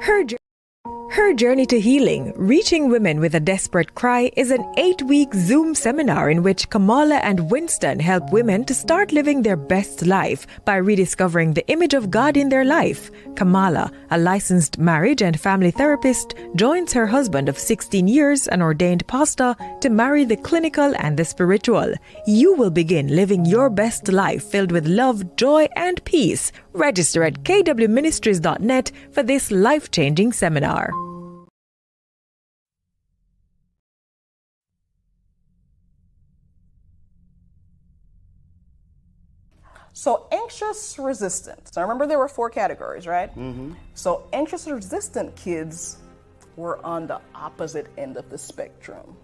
Her, her Journey to Healing, Reaching Women with a Desperate Cry is an 8-week Zoom seminar in which Kamala and Winston help women to start living their best life by rediscovering the image of God in their life. Kamala, a licensed marriage and family therapist, joins her husband of 16 years, an ordained pastor, to marry the clinical and the spiritual. You will begin living your best life filled with love, joy, and peace. Register at kwministries.net for this life-changing seminar. So anxious resistant. So remember there were 4 categories, right? Mm-hmm. So anxious resistant kids were on the opposite end of the spectrum.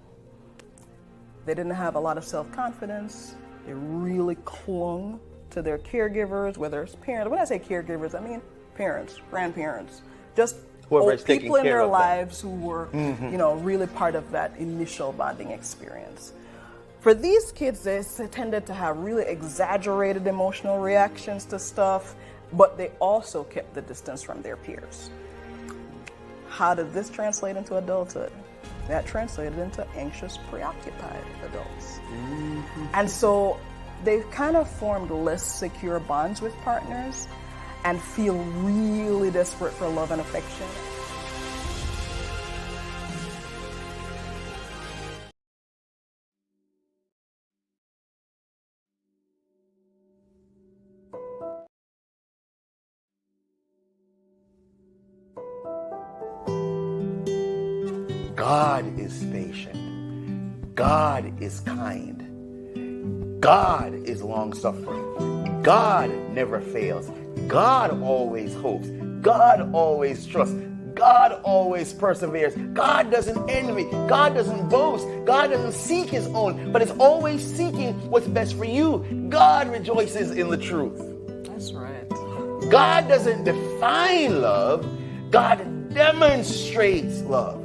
They didn't have a lot of self-confidence. They really clung to their caregivers, whether it's parents. When I say caregivers, I mean parents, grandparents, just old people in their lives who were, really part of that initial bonding experience. For these kids, they tended to have really exaggerated emotional reactions to stuff, but they also kept the distance from their peers. How did this translate into adulthood? That translated into anxious, preoccupied adults. Mm-hmm. And so they've kind of formed less secure bonds with partners and feel really desperate for love and affection. God is patient. God is kind. God is long-suffering. God never fails. God always hopes. God always trusts. God always perseveres. God doesn't envy. God doesn't boast. God doesn't seek his own, but is always seeking what's best for you. God rejoices in the truth. That's right. God doesn't define love. God demonstrates love.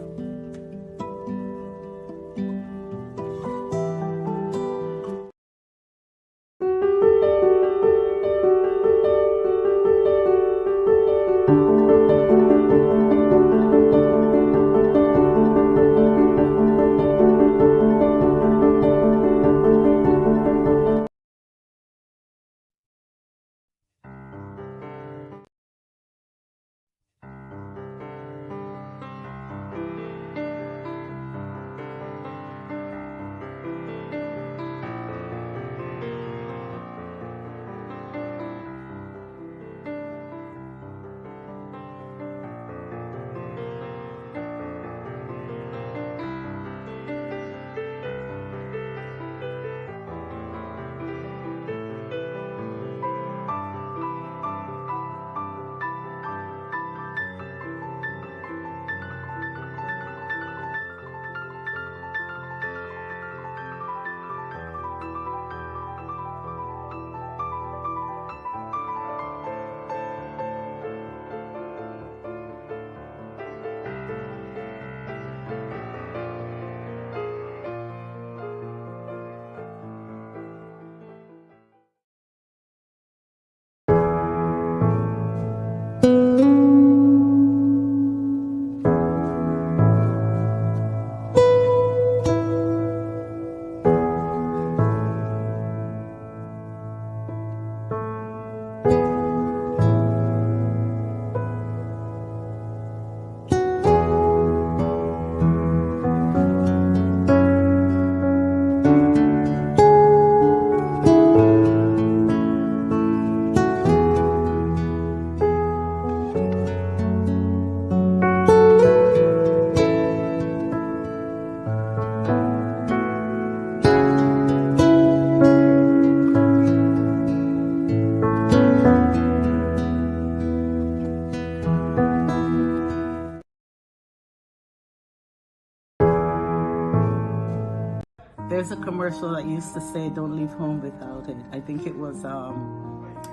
There's a commercial that used to say, "Don't leave home without it." I think it was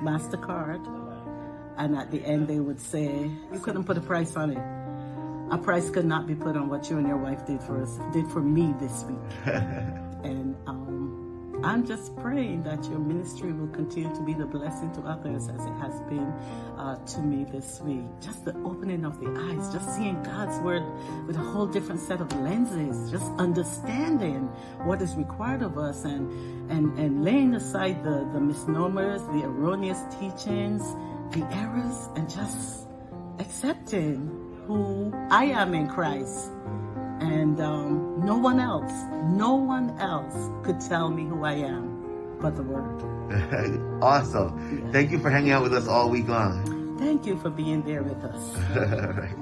MasterCard. And at the end, they would say, you couldn't put a price on it. A price could not be put on what you and your wife did for me this week. And I'm just praying that your ministry will continue to be the blessing to others as it has been to me this week. Just the opening of the eyes, just seeing God's word with a whole different set of lenses, just understanding what is required of us and laying aside the misnomers, the erroneous teachings, the errors, and just accepting who I am in Christ. And no one else could tell me who I am but the Word. Awesome. Yeah. Thank you for hanging out with us all week long. Thank you for being there with us. All right.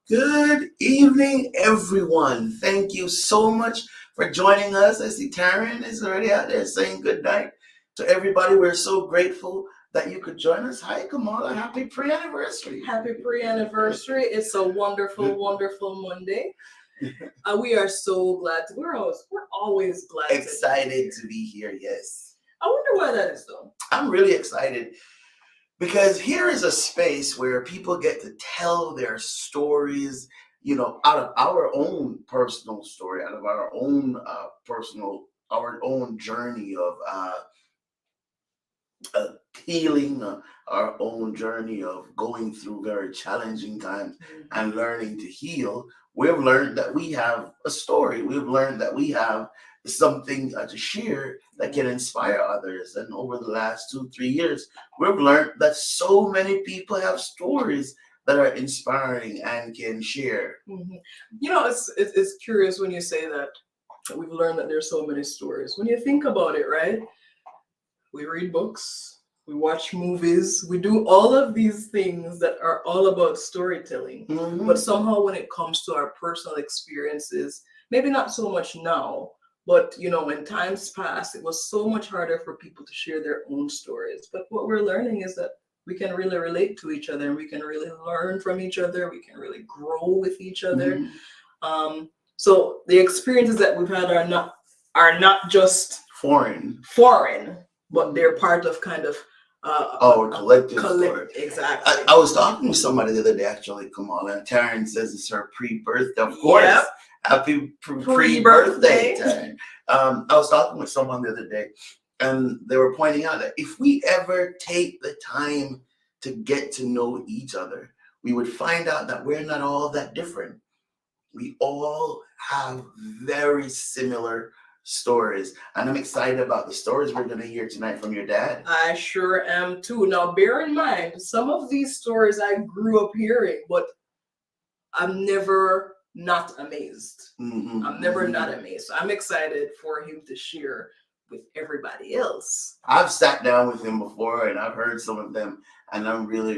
Good evening, everyone. Thank you so much for joining us. I see Taryn is already out there saying good night to everybody. We're so grateful that you could join us. Hi, Kamala. Happy pre-anniversary. Happy pre-anniversary. It's a wonderful, wonderful Monday. We are so glad. We're always glad. Excited to be here, yes. I wonder why that is, though. I'm really excited because here is a space where people get to tell their stories, out of our own personal story, out of our own our own journey of healing, our own journey of going through very challenging times and learning to heal. We've learned that we have a story. We've learned that we have something to share that can inspire others. And over the last 2-3 years, we've learned that so many people have stories that are inspiring and can share. It's curious when you say that we've learned that there's so many stories. When you think about it, right? We read books, we watch movies, we do all of these things that are all about storytelling. But somehow when it comes to our personal experiences, maybe not so much now, but when times past, it was so much harder for people to share their own stories. But what we're learning is that we can really relate to each other and we can really learn from each other. We can really grow with each other. So the experiences that we've had are not just foreign, but they're part of kind of our collective story. Exactly. I was talking to somebody the other day, actually, Kamala, and Taryn says it's her pre-birthday. Of course. Yep. Happy pre-birthday, Taryn. I was talking with someone the other day, and they were pointing out that if we ever take the time to get to know each other, we would find out that we're not all that different. We all have very similar stories, and I'm excited about the stories we're going to hear tonight from your dad. I sure am too. Now, bear in mind, some of these stories I grew up hearing, but I'm never not amazed. I'm never not amazed. So I'm excited for him to share with everybody else. I've sat down with him before and I've heard some of them, and I'm really,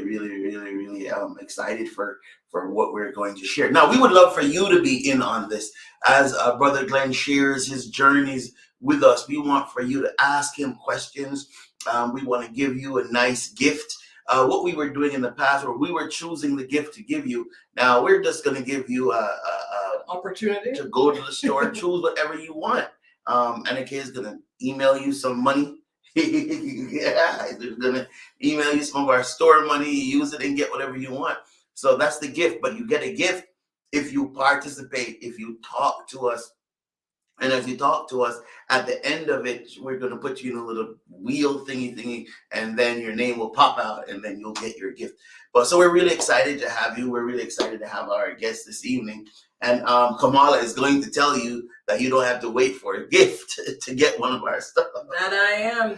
excited for what we're going to share. Now, we would love for you to be in on this as Brother Glenn shares his journeys with us. We want for you to ask him questions. We want to give you a nice gift. What we were doing in the past, where we were choosing the gift to give you. Now we're just going to give you a opportunity to go to the store, choose whatever you want. And the kid's going to email you some money. Yeah, they're going to email you some of our store money, use it and get whatever you want. So that's the gift. But you get a gift if you participate, if you talk to us. And as you talk to us, at the end of it, we're going to put you in a little wheel thingy, and then your name will pop out, and then you'll get your gift. But so we're really excited to have you. We're really excited to have our guest this evening. And Kamala is going to tell you that you don't have to wait for a gift to get one of our stuff. That I am.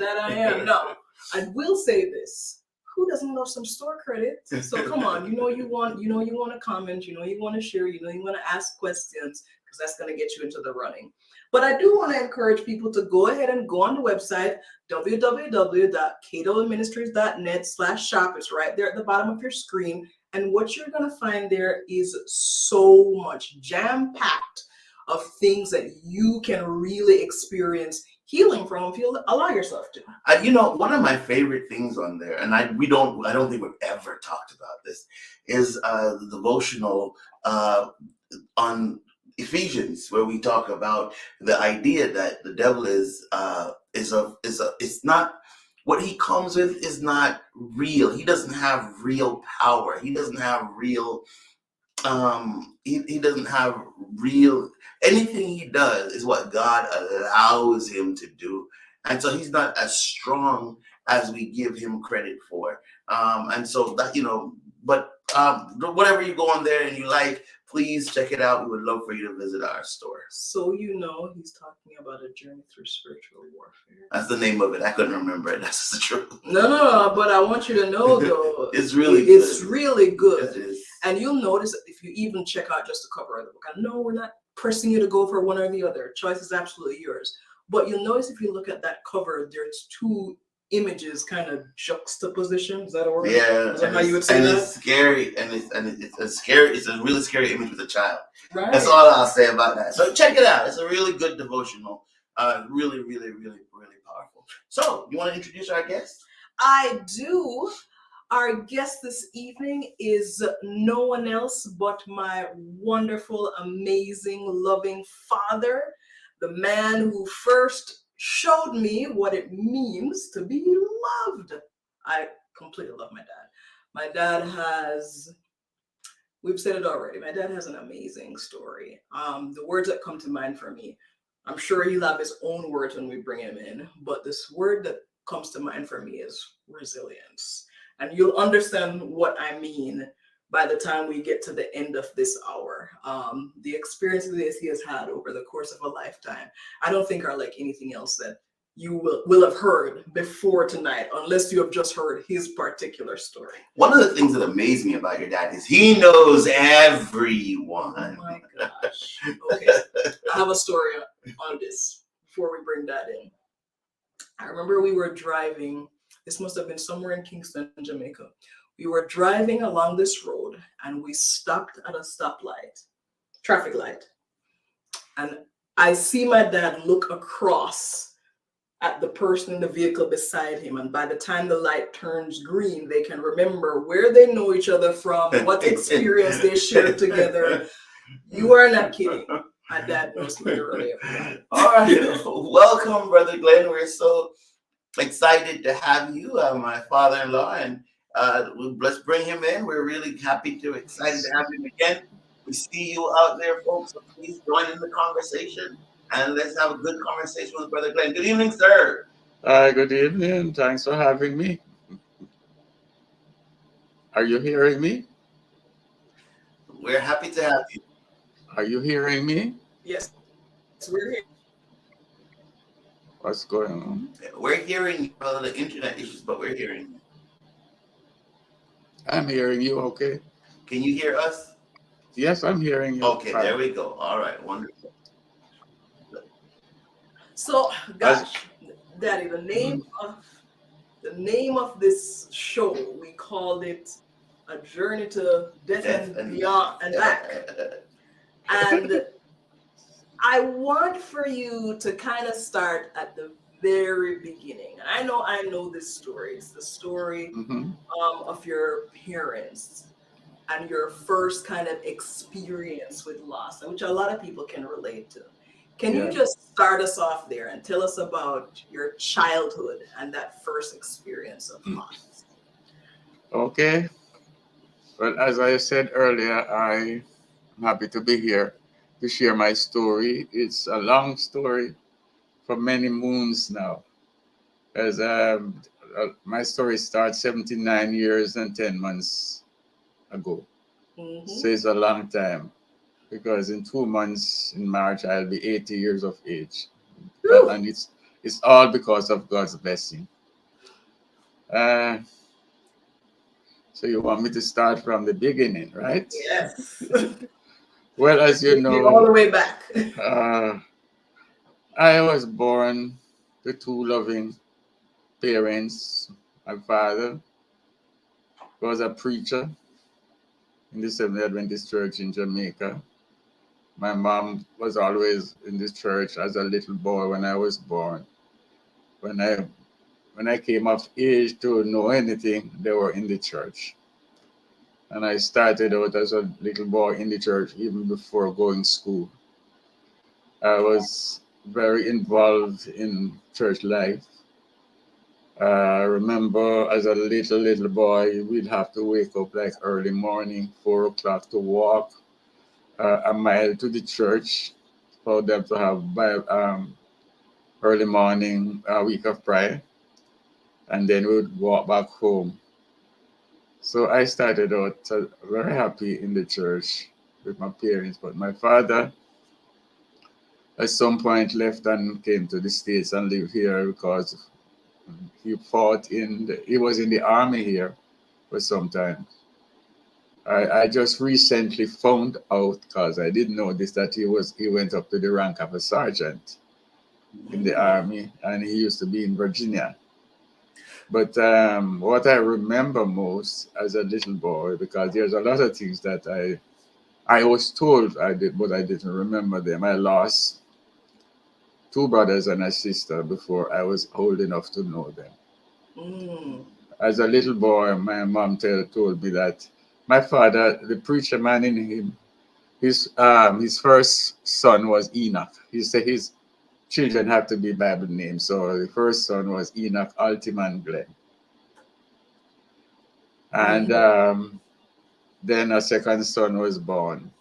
No, I will say this. Who doesn't love some store credit? So come on, you want to comment, you want to share, you want to ask questions, because that's going to get you into the running. But I do want to encourage people to go ahead and go on the website, www.catoministries.net/shop. It's right there at the bottom of your screen. And what you're going to find there is so much jam-packed of things that you can really experience healing from if you allow yourself to. One of my favorite things on there, and I don't think we've ever talked about this, is the devotional on Ephesians, where we talk about the idea that the devil is not, what he comes with is not real. He doesn't have real power. He doesn't have real he doesn't have real, anything he does is what God allows him to do. And so he's not as strong as we give him credit for. And so that, but whatever you go on there and you like, please check it out. We would love for you to visit our store. So he's talking about a journey through spiritual warfare. That's the name of it. I couldn't remember it. That's the truth. No, but I want you to know, though, it's really good. It's really good. It is. And you'll notice that if you even check out just the cover of the book. I know we're not pressing you to go for one or the other. Choice is absolutely yours. But you'll notice if you look at that cover, there's two images kind of juxtaposition. Is that a word? Yeah. Is that how you would say that? It's scary, and it's a scary. It's a really scary image with a child. Right. That's all I'll say about that. So check it out. It's a really good devotional. Really, really, really, really powerful. So you want to introduce our guest? I do. Our guest this evening is no one else but my wonderful, amazing, loving father, the man who first showed me what it means to be loved. I completely love my dad. My dad has, we've said it already, my dad has an amazing story. The words that come to mind for me, I'm sure he'll have his own words when we bring him in, but this word that comes to mind for me is resilience. And you'll understand what I mean by the time we get to the end of this hour. The experiences he has had over the course of a lifetime, I don't think are like anything else that you will have heard before tonight, unless you have just heard his particular story. One of the things that amazed me about your dad is he knows everyone. Oh my gosh. Okay, I have a story on this before we bring that in. I remember we were driving. This must have been somewhere in Kingston, Jamaica. We were driving along this road and we stopped at a stoplight, traffic light. And I see my dad look across at the person in the vehicle beside him. And by the time the light turns green, they can remember where they know each other from, what experience they shared together. You are not kidding. My dad knows me earlier. All right. Welcome, Brother Glenn. We're so excited to have you, my father-in-law, and let's bring him in. We're really excited to have him again. We see you out there, folks, so please join in the conversation, and let's have a good conversation with Brother Glenn. Good evening, sir. Good evening. Thanks for having me. Are you hearing me? We're happy to have you. Are you hearing me? Yes, we're here. What's going on? We're hearing you, brother. The internet issues, but we're hearing you. I'm hearing you, okay? Can you hear us? Yes, I'm hearing you. Okay, there we go. All right, wonderful. So, gosh, Daddy, the name of The name of this show, we called it A Journey to Death and Beyond and Back. And I want for you to kind of start at the very beginning. And I know this story. It's the story of your parents and your first kind of experience with loss, which a lot of people can relate to. Can you just start us off there and tell us about your childhood and that first experience of loss? Okay. Well, as I said earlier, I'm happy to be here to share my story. It's a long story for many moons now, as my story starts 79 years and 10 months ago. So it's a long time, because in 2 months in March I'll be 80 years of age. And it's all because of God's blessing. So you want me to start from the beginning, right? Yes. Well, as you know, all the way back. I was born to two loving parents. My father was a preacher in the Seventh-day Adventist Church in Jamaica. My mom was always in this church as a little boy when I was born. When I came of age to know anything, they were in the church. And I started out as a little boy in the church even before going to school. I was very involved in church life. I remember as a little boy, we'd have to wake up like early morning, 4 o'clock, to walk a mile to the church for them to have early morning week of prayer. And then we would walk back home. So I started out very happy in the church with my parents, but my father at some point left and came to the States and lived here because he he was in the army here for some time. I just recently found out, because I didn't know this, that he went up to the rank of a sergeant in the army, and he used to be in Virginia. But what I remember most as a little boy, because there's a lot of things that I was told I did, but I didn't remember them. I lost 2 brothers and a sister before I was old enough to know them. As a little boy, my mom told me that my father, the preacher man in him, his first son was Enoch. He said his children have to be Bible names. So the first son was Enoch Altiman Glenn. And then a second son was born.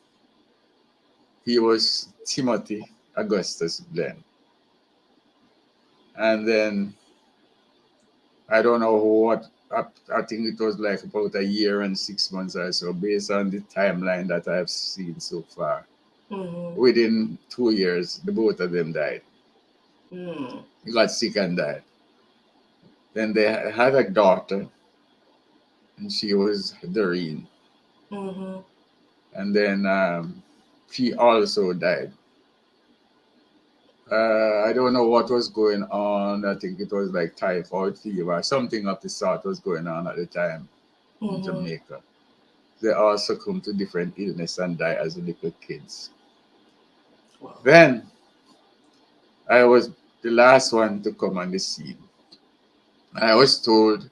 He was Timothy Augustus Glenn. And then I don't know what, I think it was like about a year and 6 months or so, based on the timeline that I've seen so far. Within 2 years, the both of them died. He got sick and died. Then they had a daughter, and she was Doreen. And then she also died. I don't know what was going on. I think it was like typhoid fever. Something of the sort was going on at the time in Jamaica. They all succumbed to different illness and died as little kids. Wow. Then I was the last one to come on the scene. I was told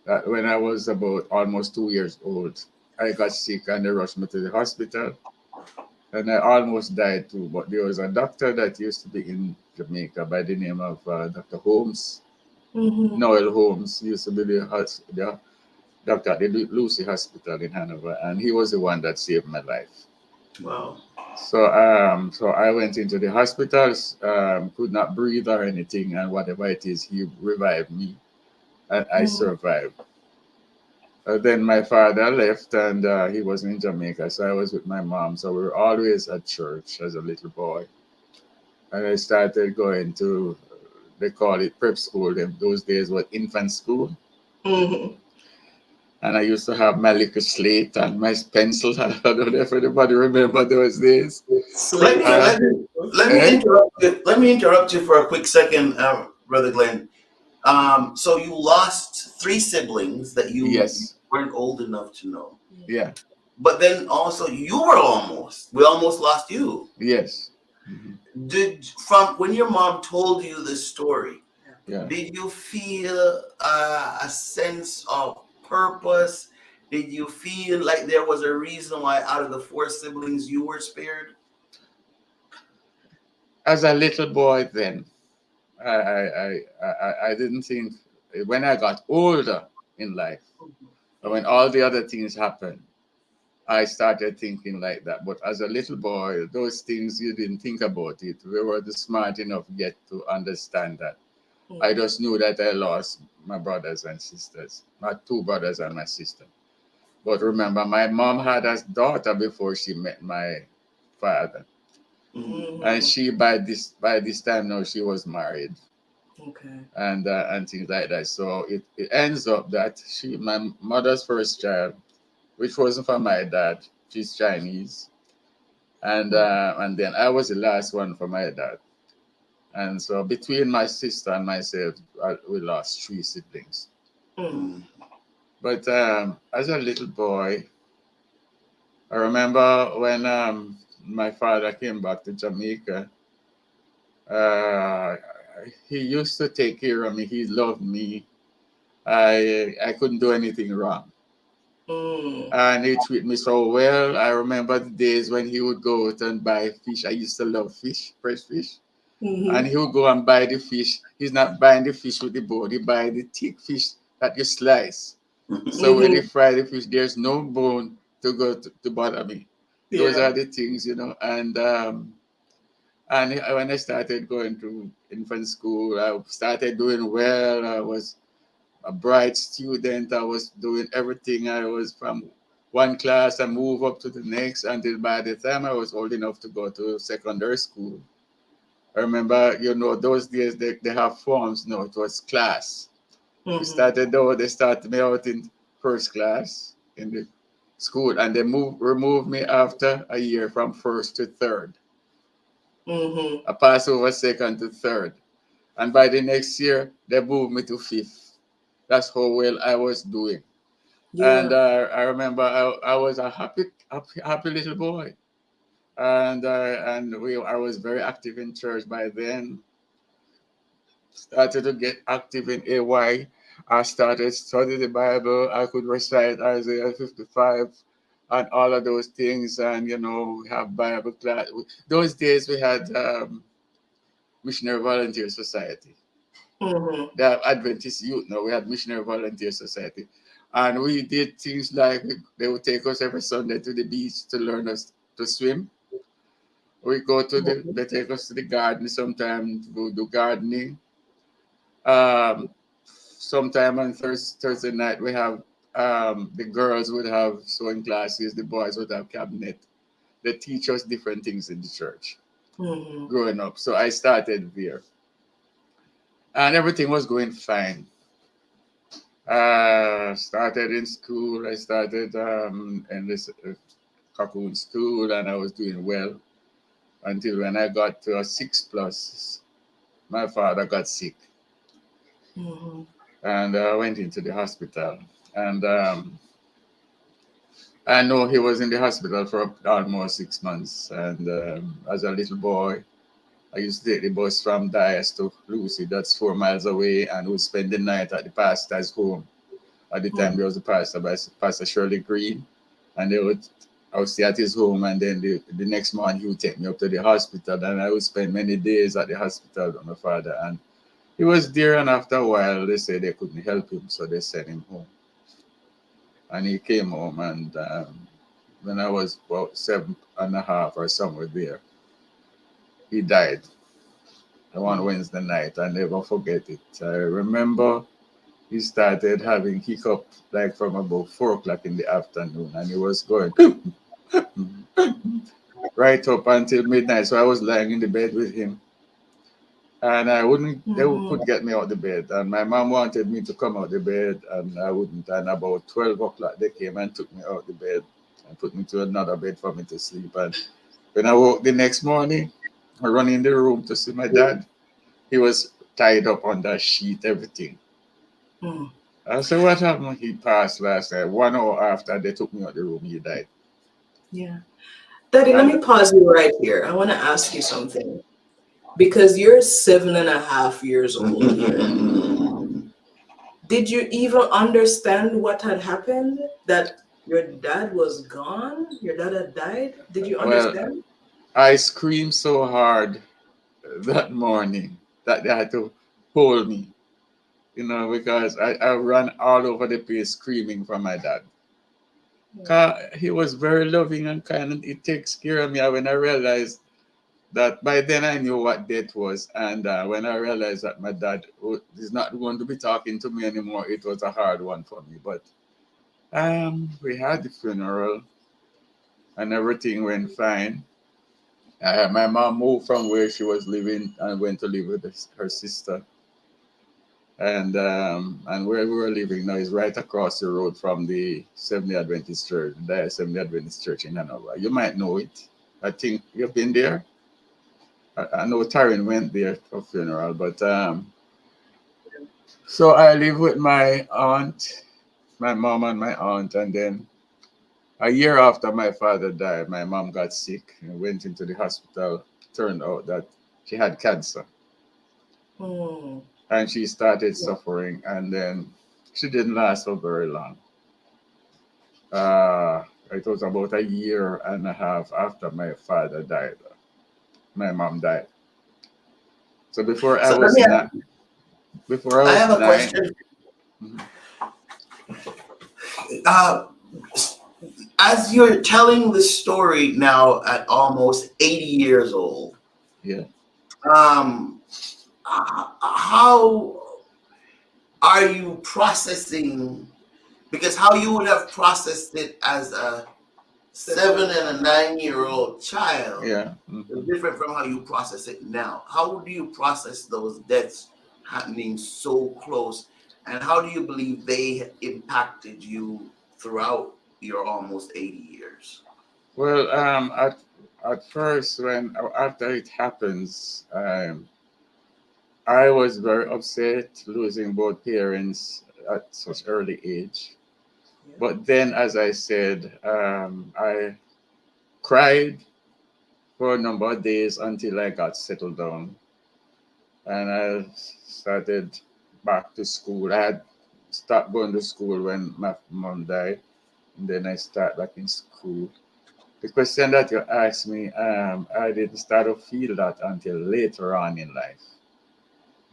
that when I was about almost 2 years old, I got sick and they rushed me to the hospital. And I almost died too, but there was a doctor that used to be in Jamaica by the name of Dr. Holmes. Noel Holmes used to be the doctor at the Lucy Hospital in Hanover, and he was the one that saved my life. Wow. So I went into the hospital, could not breathe or anything, and whatever it is, he revived me, and I survived. Then my father left, and he was in Jamaica, so I was with my mom. So we were always at church as a little boy. And I started going to, they call it prep school. Those days was infant school. And I used to have my little slate and my pencil. I don't know if anybody remember those days. Let me interrupt you for a quick second, Brother Glenn. So you lost three siblings that you Yes. weren't old enough to know. Yeah. But then also we almost lost you. Yes. From when your mom told you this story, Yeah. did you feel a sense of purpose? Did you feel like there was a reason why out of the four siblings you were spared? As a little boy, then I didn't think. When I got older in life, and when all the other things happened, I started thinking like that. But as a little boy, those things you didn't think about it. We were smart enough yet to understand that. I just knew that I lost my brothers and sisters, my two brothers and my sister. But remember, my mom had a daughter before she met my father, and she by this time now she was married. Okay. And things like that. So it ends up that my mother's first child, which wasn't for my dad, she's Chinese, and then I was the last one for my dad. And so between my sister and myself, we lost three siblings. But as a little boy, I remember when my father came back to Jamaica. Uh, he used to take care of me. He loved me. I couldn't do anything wrong. And he treated me so well. I remember the days when he would go out and buy fish. I used to love fish, fresh fish. And he would go and buy the fish. He's not buying the fish with the bone. He buy the thick fish that you slice. So when he fry the fish, there's no bone to bother me. Those are the things, and when I started going to infant school, I started doing well. I was a bright student. I was doing everything. I was from one class and move up to the next until by the time I was old enough to go to secondary school. I remember, those days they have forms. No, it was class. They started me out in first class in the school, and they removed me after a year from first to third. I passed over second to third. And by the next year, they moved me to fifth. That's how well I was doing. And I remember I was a happy little boy. I was very active in church by then. Started to get active in AY. I started studying the Bible. I could recite Isaiah 55 and all of those things. And, we have Bible class. Those days we had Missionary Volunteer Society. The Adventist Youth. Now we had Missionary Volunteer Society. And we did things like they would take us every Sunday to the beach to learn us to swim. They take us to the garden sometimes to go do gardening. Sometime on Thursday night, we have the girls would have sewing classes, the boys would have cabinet. They teach us different things in the church growing up. So I started there. And everything was going fine. Started in school. I started in this cocoon school, and I was doing well until when I got to a 6+, my father got sick, and I went into the hospital. And I know he was in the hospital for almost 6 months. And as a little boy, I used to take the bus from Dias to Lucy, that's 4 miles away, and would spend the night at the pastor's home. At the time, there was a pastor, Pastor Shirley Green, and I would stay at his home, and then the next morning he would take me up to the hospital, and I would spend many days at the hospital with my father. And he was there, and after a while, they said they couldn't help him, so they sent him home. And he came home, and when I was about 7.5 or somewhere there, he died one Wednesday night. I never forget it. I remember he started having hiccup like from about 4 o'clock in the afternoon, and he was going right up until midnight. So I was lying in the bed with him, and I wouldn't. They could get me out the bed, and my mom wanted me to come out the bed, and I wouldn't. And about 12 o'clock, they came and took me out the bed and put me to another bed for me to sleep. And when I woke the next morning, I run in the room to see my dad. He was tied up on that sheet, everything. Mm. I said, what happened? He passed last night. 1 hour after they took me out the room, he died. Yeah. Daddy, let me pause you right here. I want to ask you something. Because you're 7.5 years old here. Did you even understand what had happened? That your dad was gone? Your dad had died? Did you Well, understand? I screamed so hard that morning that they had to hold me, because I ran all over the place screaming for my dad. 'Cause he was very loving and kind, and he takes care of me. And when I realized that, by then I knew what death was, and when I realized that my dad is not going to be talking to me anymore, it was a hard one for me. But we had the funeral, and everything went fine. My mom moved from where she was living and went to live with her sister. And where we were living now is right across the road from the Seventh-day Adventist Church, the Seventh-day Adventist Church in Hanover. You might know it. I think you've been there. I know Taryn went there for funeral, but so I live with my aunt, my mom and my aunt, and then a year after my father died, my mom got sick and went into the hospital. Turned out that she had cancer. Mm. And she started suffering, and then she didn't last for very long. It was about a year and a half after my father died. My mom died. So before I So let was me ask, not, before I I was have a 9. question. Mhm. Uh, as you're telling the story now at almost 80 years old, Yeah. um, how are you processing? Because how you would have processed it as a 7 and a 9-year-old child Yeah. is different from how you process it now. How do you process those deaths happening so close? And how do you believe they impacted you throughout your almost 80 years? Well, at first, when after it happens, I was very upset losing both parents at such early age. But then, as I said, I cried for a number of days until I got settled down, and I started back to school. I had stopped going to school when my mom died, and then I started back in school. The question that you asked me, I didn't start to feel that until later on in life.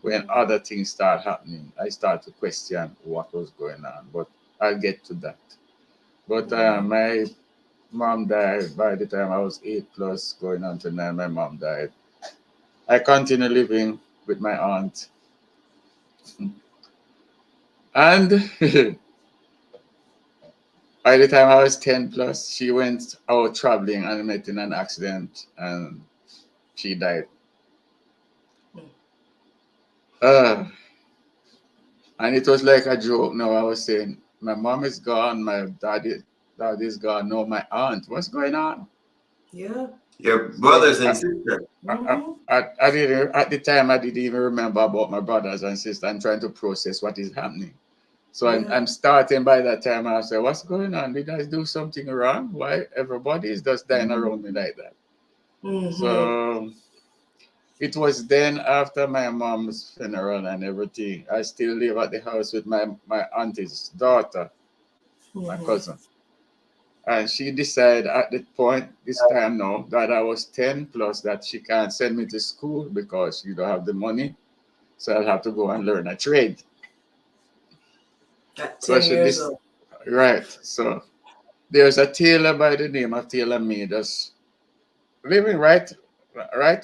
When other things start happening, I start to question what was going on. But I'll get to that. But my mom died by the time I was 8 plus, going on to 9. My mom died. I continued living with my aunt. And by the time I was 10 plus, she went out traveling and met in an accident and she died. Uh, and it was like a joke. Now I was saying, my mom is gone, my daddy's gone. No, my aunt. What's going on? Yeah. Your So brothers and sisters. I didn't at the time. I didn't even remember about my brothers and sisters. I'm trying to process what is happening. So I'm starting by that time. I say, what's going on? Did I do something wrong? Why everybody is just dying around me like that? So it was then after my mom's funeral and everything. I still live at the house with my auntie's daughter, my cousin. And she decided at the point this time now that I was 10 plus that she can't send me to school because she don't have the money. So I'll have to go and learn a trade. At So 10 she years this old. right. So there's a tailor by the name of Tailor Made us living right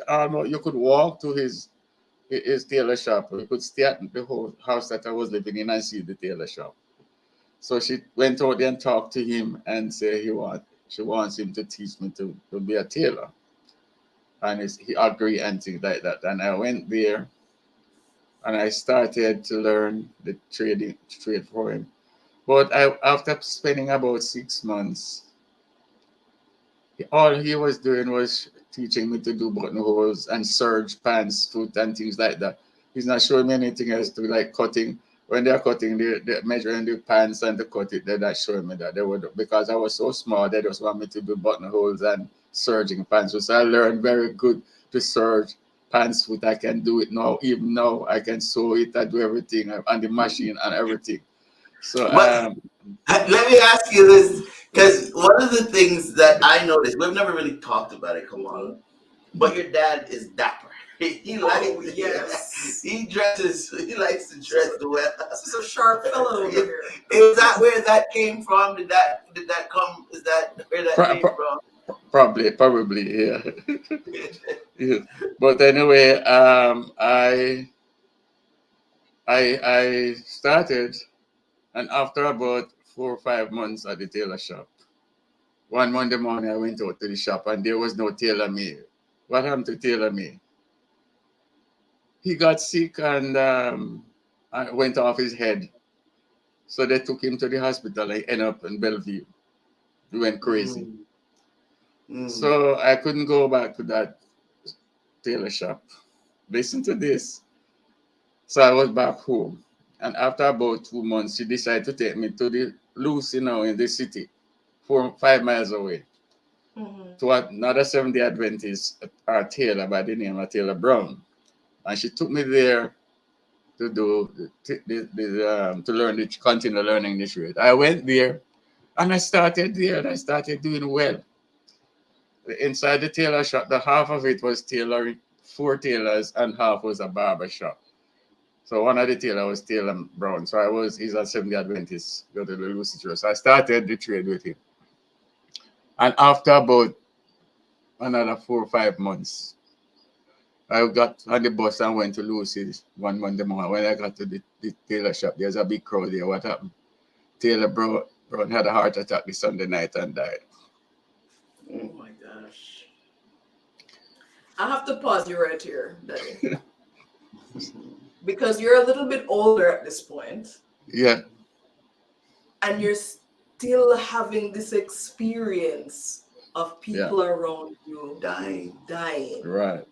almost you could walk to his tailor shop. You could stay at the whole house that I was living in and see the tailor shop. So she went out there and talked to him and said she wants him to teach me to be a tailor. And he agreed and things like that. And I went there and I started to learn the trade for him. But after spending about 6 months, all he was doing was teaching me to do buttonholes and serge pants, foot and things like that. He's not showing me anything else to like cutting. When they're cutting, they're measuring the pants and to cut it. They're not showing me that. They would, because I was so small, they just want me to do buttonholes and serging pants. So I learned very good to serge pants foot. I can do it now. Even now, I can sew it. I do everything on the machine and everything. So But let me ask you this, because one of the things that I noticed, we've never really talked about it, Kamala, but your dad is dapper. He likes, yes. he dresses, he likes to dress well. This is a sharp fellow over here. Is that where that came from? Did that come? Is that where that came from? probably, yeah. Yeah. But anyway, I started, and after about 4 or 5 months at the tailor shop, one Monday morning I went out to the shop and there was no tailor made. What happened to tailor made? He got sick and went off his head. So they took him to the hospital. He ended up in Bellevue. He went crazy. So I couldn't go back to that tailor shop. Listen to this. So I was back home. And after about 2 months, she decided to take me to the Lucy now in the city, 4 or 5 miles away, to another Seventh-day Adventist tailor by the name of Taylor Brown. And she took me there to do to learn continue learning the trade. I went there and I started there and I started doing well. Inside the tailor shop, the half of it was tailoring, 4 tailors, and half was a barber shop. So one of the tailor was Taylor Brown. So he's a Seventh-day Adventist, go to the Lucy Church. So I started the trade with him. And after about another 4 or 5 months, I got on the bus and went to Lucy's one Monday morning. When I got to the tailor shop, there's a big crowd there. What happened? Taylor Brown had a heart attack this Sunday night and died. Oh my gosh. I have to pause you right here, Daddy. Because you're a little bit older at this point. Yeah. And you're still having this experience of people around you dying. Right.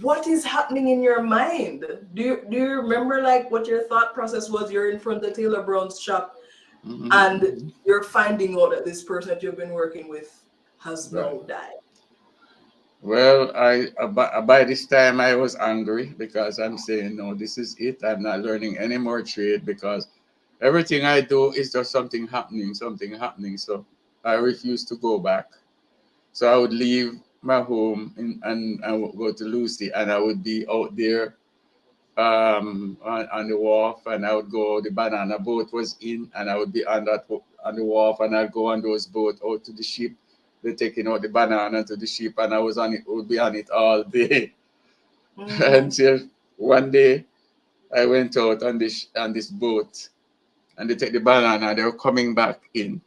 What is happening in your mind? Do you remember like what your thought process was? You're in front of Taylor Brown's shop and you're finding out that this person that you've been working with has now died. Well, by this time I was angry because I'm saying, no, this is it. I'm not learning any more trade because everything I do is just something happening. So I refuse to go back. So I would leave my home and I would go to Lucy and I would be out there on the wharf and I would go, the banana boat was in and I would be on the wharf and I'd go on those boats out to the ship. They're taking out the banana to the ship and I would be on it all day. Until one day I went out on this boat and they take the banana and they were coming back in.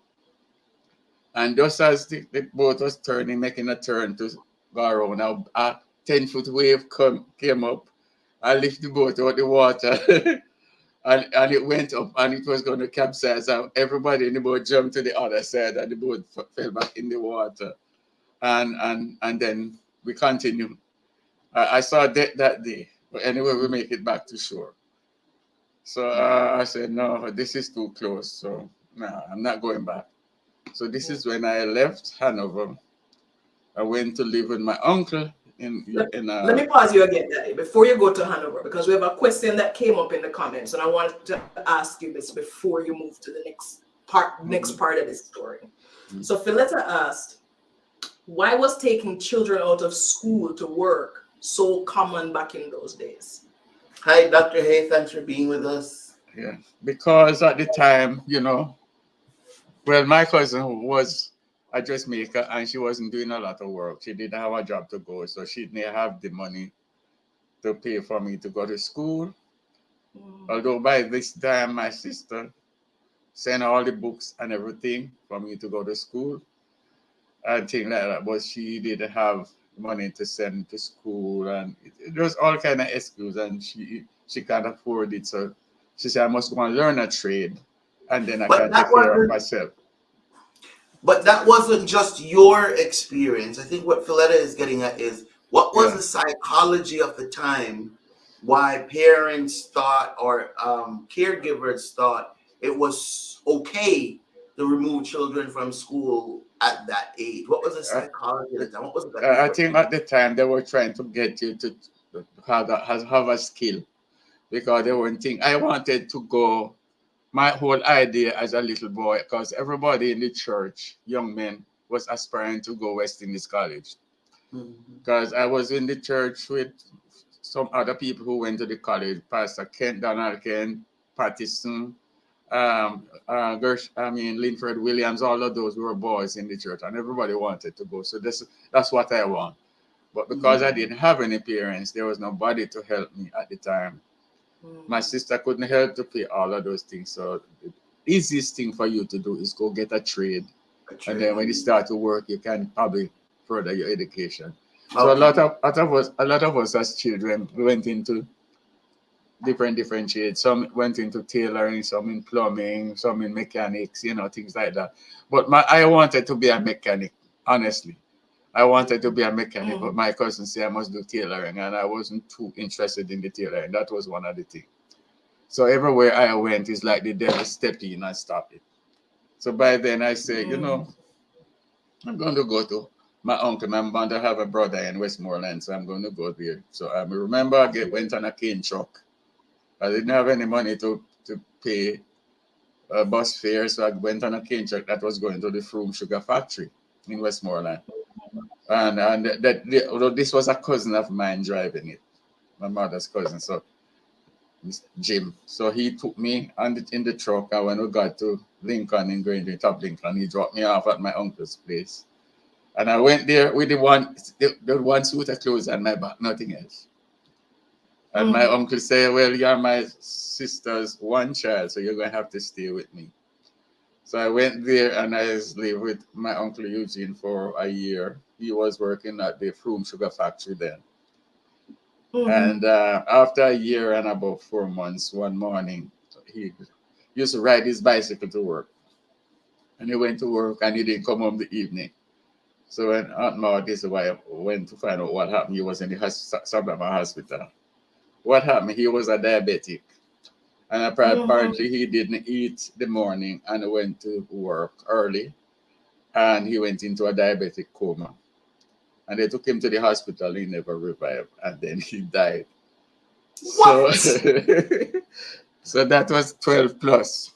And just as the boat was turning, making a turn to go around, a 10-foot wave came up. I lifted the boat out of the water and it went up and it was going to capsize. And everybody in the boat jumped to the other side and the boat fell back in the water. And then we continued. I saw death that day. But anyway, we make it back to shore. So I said, no, this is too close. So no, I'm not going back. So this is when I left Hanover. I went to live with my uncle Let me pause you again, Daddy, before you go to Hanover, because we have a question that came up in the comments, and I wanted to ask you this before you move to the next part of this story. So Philetta asked, why was taking children out of school to work so common back in those days? Hi, Dr. Hay, thanks for being with us. Yeah, because at the time, well, my cousin was a dressmaker and she wasn't doing a lot of work. She didn't have a job to go, so she didn't have the money to pay for me to go to school. Although by this time, my sister sent all the books and everything for me to go to school and things like that, but she didn't have money to send to school, and it was all kind of excuses, and she can't afford it. So she said, I must go and learn a trade, and then I can take care of myself. But that wasn't just your experience. I think what Philetta is getting at is, what was the psychology of the time why parents thought or caregivers thought it was okay to remove children from school at that age? What was the I, psychology at the time? What was it that they I were think at the time they were trying to get you to have a skill because they weren't think I wanted to go. My whole idea as a little boy, because everybody in the church, young men, was aspiring to go West Indies College. Mhm. Because I was in the church with some other people who went to the college, Pastor Kent, Donald Kent, Pattison, Linford Williams, all of those were boys in the church, and everybody wanted to go. So that's what I want. But because I didn't have any parents, there was nobody to help me at the time. My sister couldn't help to pay all of those things. So the easiest thing for you to do is go get a trade. A And then when you trade. start to work, you can probably further your education. So Okay. a lot of us as children we went into different trades. Some went into tailoring, some in plumbing, some in mechanics, things like that. But I wanted to be a mechanic, honestly. I wanted to be a mechanic, but my cousin said I must do tailoring, and I wasn't too interested in the tailoring. That was one of the things. So everywhere I went, it's like the devil step in and stop it. So by then I said, I'm going to go to my uncle. My mother have a brother in Westmoreland, so I'm going to go there. So I remember went on a cane truck. I didn't have any money to pay a bus fare, so I went on a cane truck that was going to the Froome Sugar Factory in Westmoreland. Although this was a cousin of mine driving it, my mother's cousin, so Jim. So he took me in the truck, and when we got to Lincoln in Greenwich, Top Lincoln, he dropped me off at my uncle's place. And I went there with the one suit of clothes and my back, nothing else. And my uncle said, well, you're my sister's one child, so you're going to have to stay with me. So I went there and I lived with my uncle Eugene for a year. He was working at the Froome Sugar Factory then. And after a year and about 4 months, one morning, he used to ride his bicycle to work. And he went to work and he didn't come home the evening. So when Aunt Maud, his wife, went to find out what happened, he was in the Sabama hospital. What happened? He was a diabetic. And apparently he didn't eat the morning and went to work early. And he went into a diabetic coma. And they took him to the hospital. He never revived. And then he died. So, What? so that was 12 plus.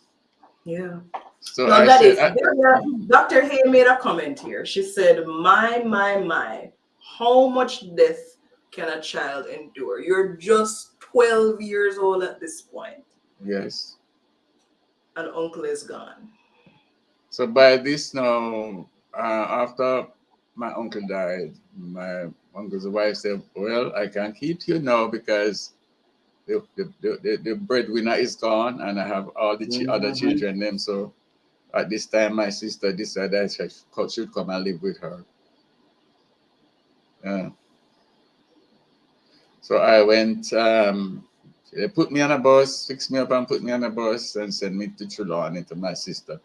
Yeah. So No, I that said, is. Dr. Hay made a comment here. She said, my, how much death can a child endure? You're just 12 years old at this point, yes. and uncle is gone. So by this now, after my uncle died, my uncle's wife said, well, I can keep you now because the breadwinner is gone and I have all the other children them. So at this time, my sister decided I should come and live with her. Yeah. So I went, they put me on a bus, fixed me up and put me on a bus and sent me to Trelawney to my sister.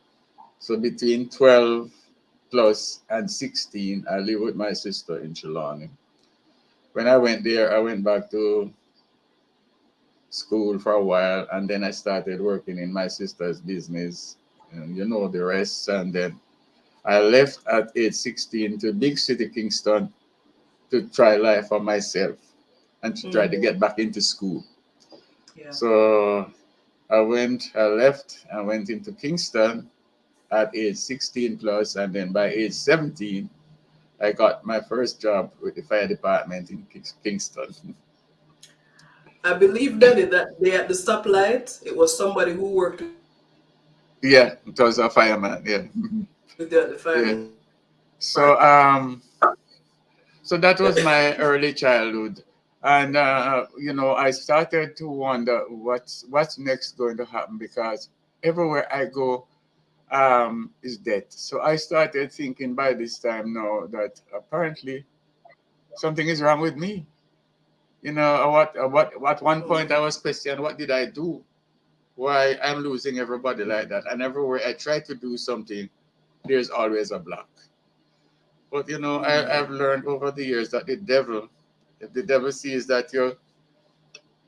So between 12 plus and 16, I lived with my sister in Trelawney. When I went there, I went back to school for a while and then I started working in my sister's business. And you know the rest. And then I left at age 16 to big city Kingston to try life for myself and to try to get back into school. Yeah. So I left and went into Kingston at age 16 plus, and then by age 17, I got my first job with the fire department in Kingston. I believe that they at the stoplight, it was somebody who worked Yeah, it was a fireman. Yeah, with the yeah. fire. So so that was my early childhood, and I started to wonder what's next going to happen because everywhere I go, is death. So I started thinking by this time now that apparently something is wrong with me. What at one point I was questioning what did I do? Why I'm losing everybody like that? And everywhere I try to do something, there's always a block. But I've learned over the years that if the devil sees that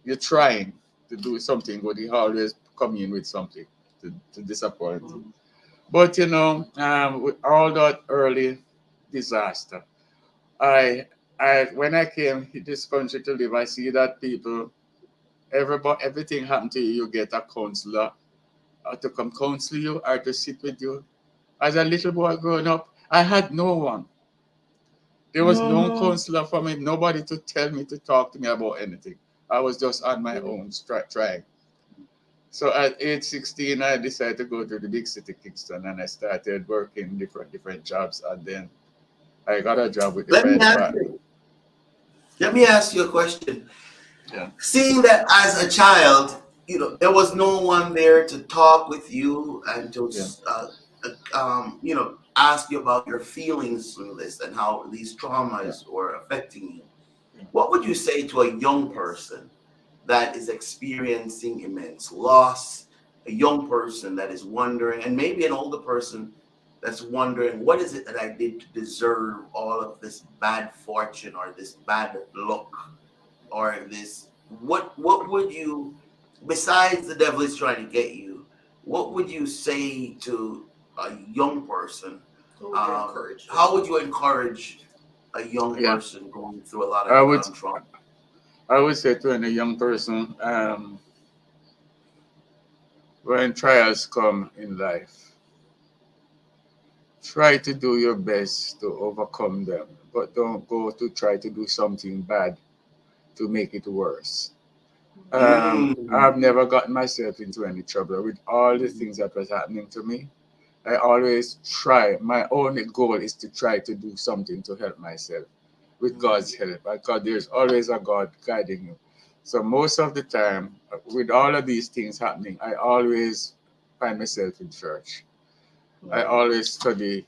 you're trying to do something good, he always come in with something to disappoint you. But with all that early disaster, I when I came to this country to live, I see that people, everything happened to you. You get a counselor to come counsel you or to sit with you. As a little boy growing up, I had no one. There was no counselor for me, nobody to tell me, to talk to me about anything. I was just on my own, trying. So at age 16, I decided to go to the big city, Kingston, and I started working different jobs. And then I got a job with the Let fire me ask department. you. Let me ask you a question. Yeah. Seeing that as a child, there was no one there to talk with you and to, Yeah. ask you about your feelings through this and how these Yeah. traumas were affecting you. Yeah. What would you say to a young person that is experiencing immense loss, a young person that is wondering, and maybe an older person that's wondering, what is it that I did to deserve all of this bad fortune or this bad luck or this? What would you, besides the devil is trying to get you, what would you say to a young person? How would you encourage a young Yeah. person going through a lot I of would trauma? I would say to any young person, when trials come in life, try to do your best to overcome them, but don't go to try to do something bad to make it worse. I've Mm. never gotten myself into any trouble with all the things that was happening to me. I always try. My only goal is to try to do something to help myself with God's help, because there's always a God guiding you. So most of the time, with all of these things happening, I always find myself in church. I always study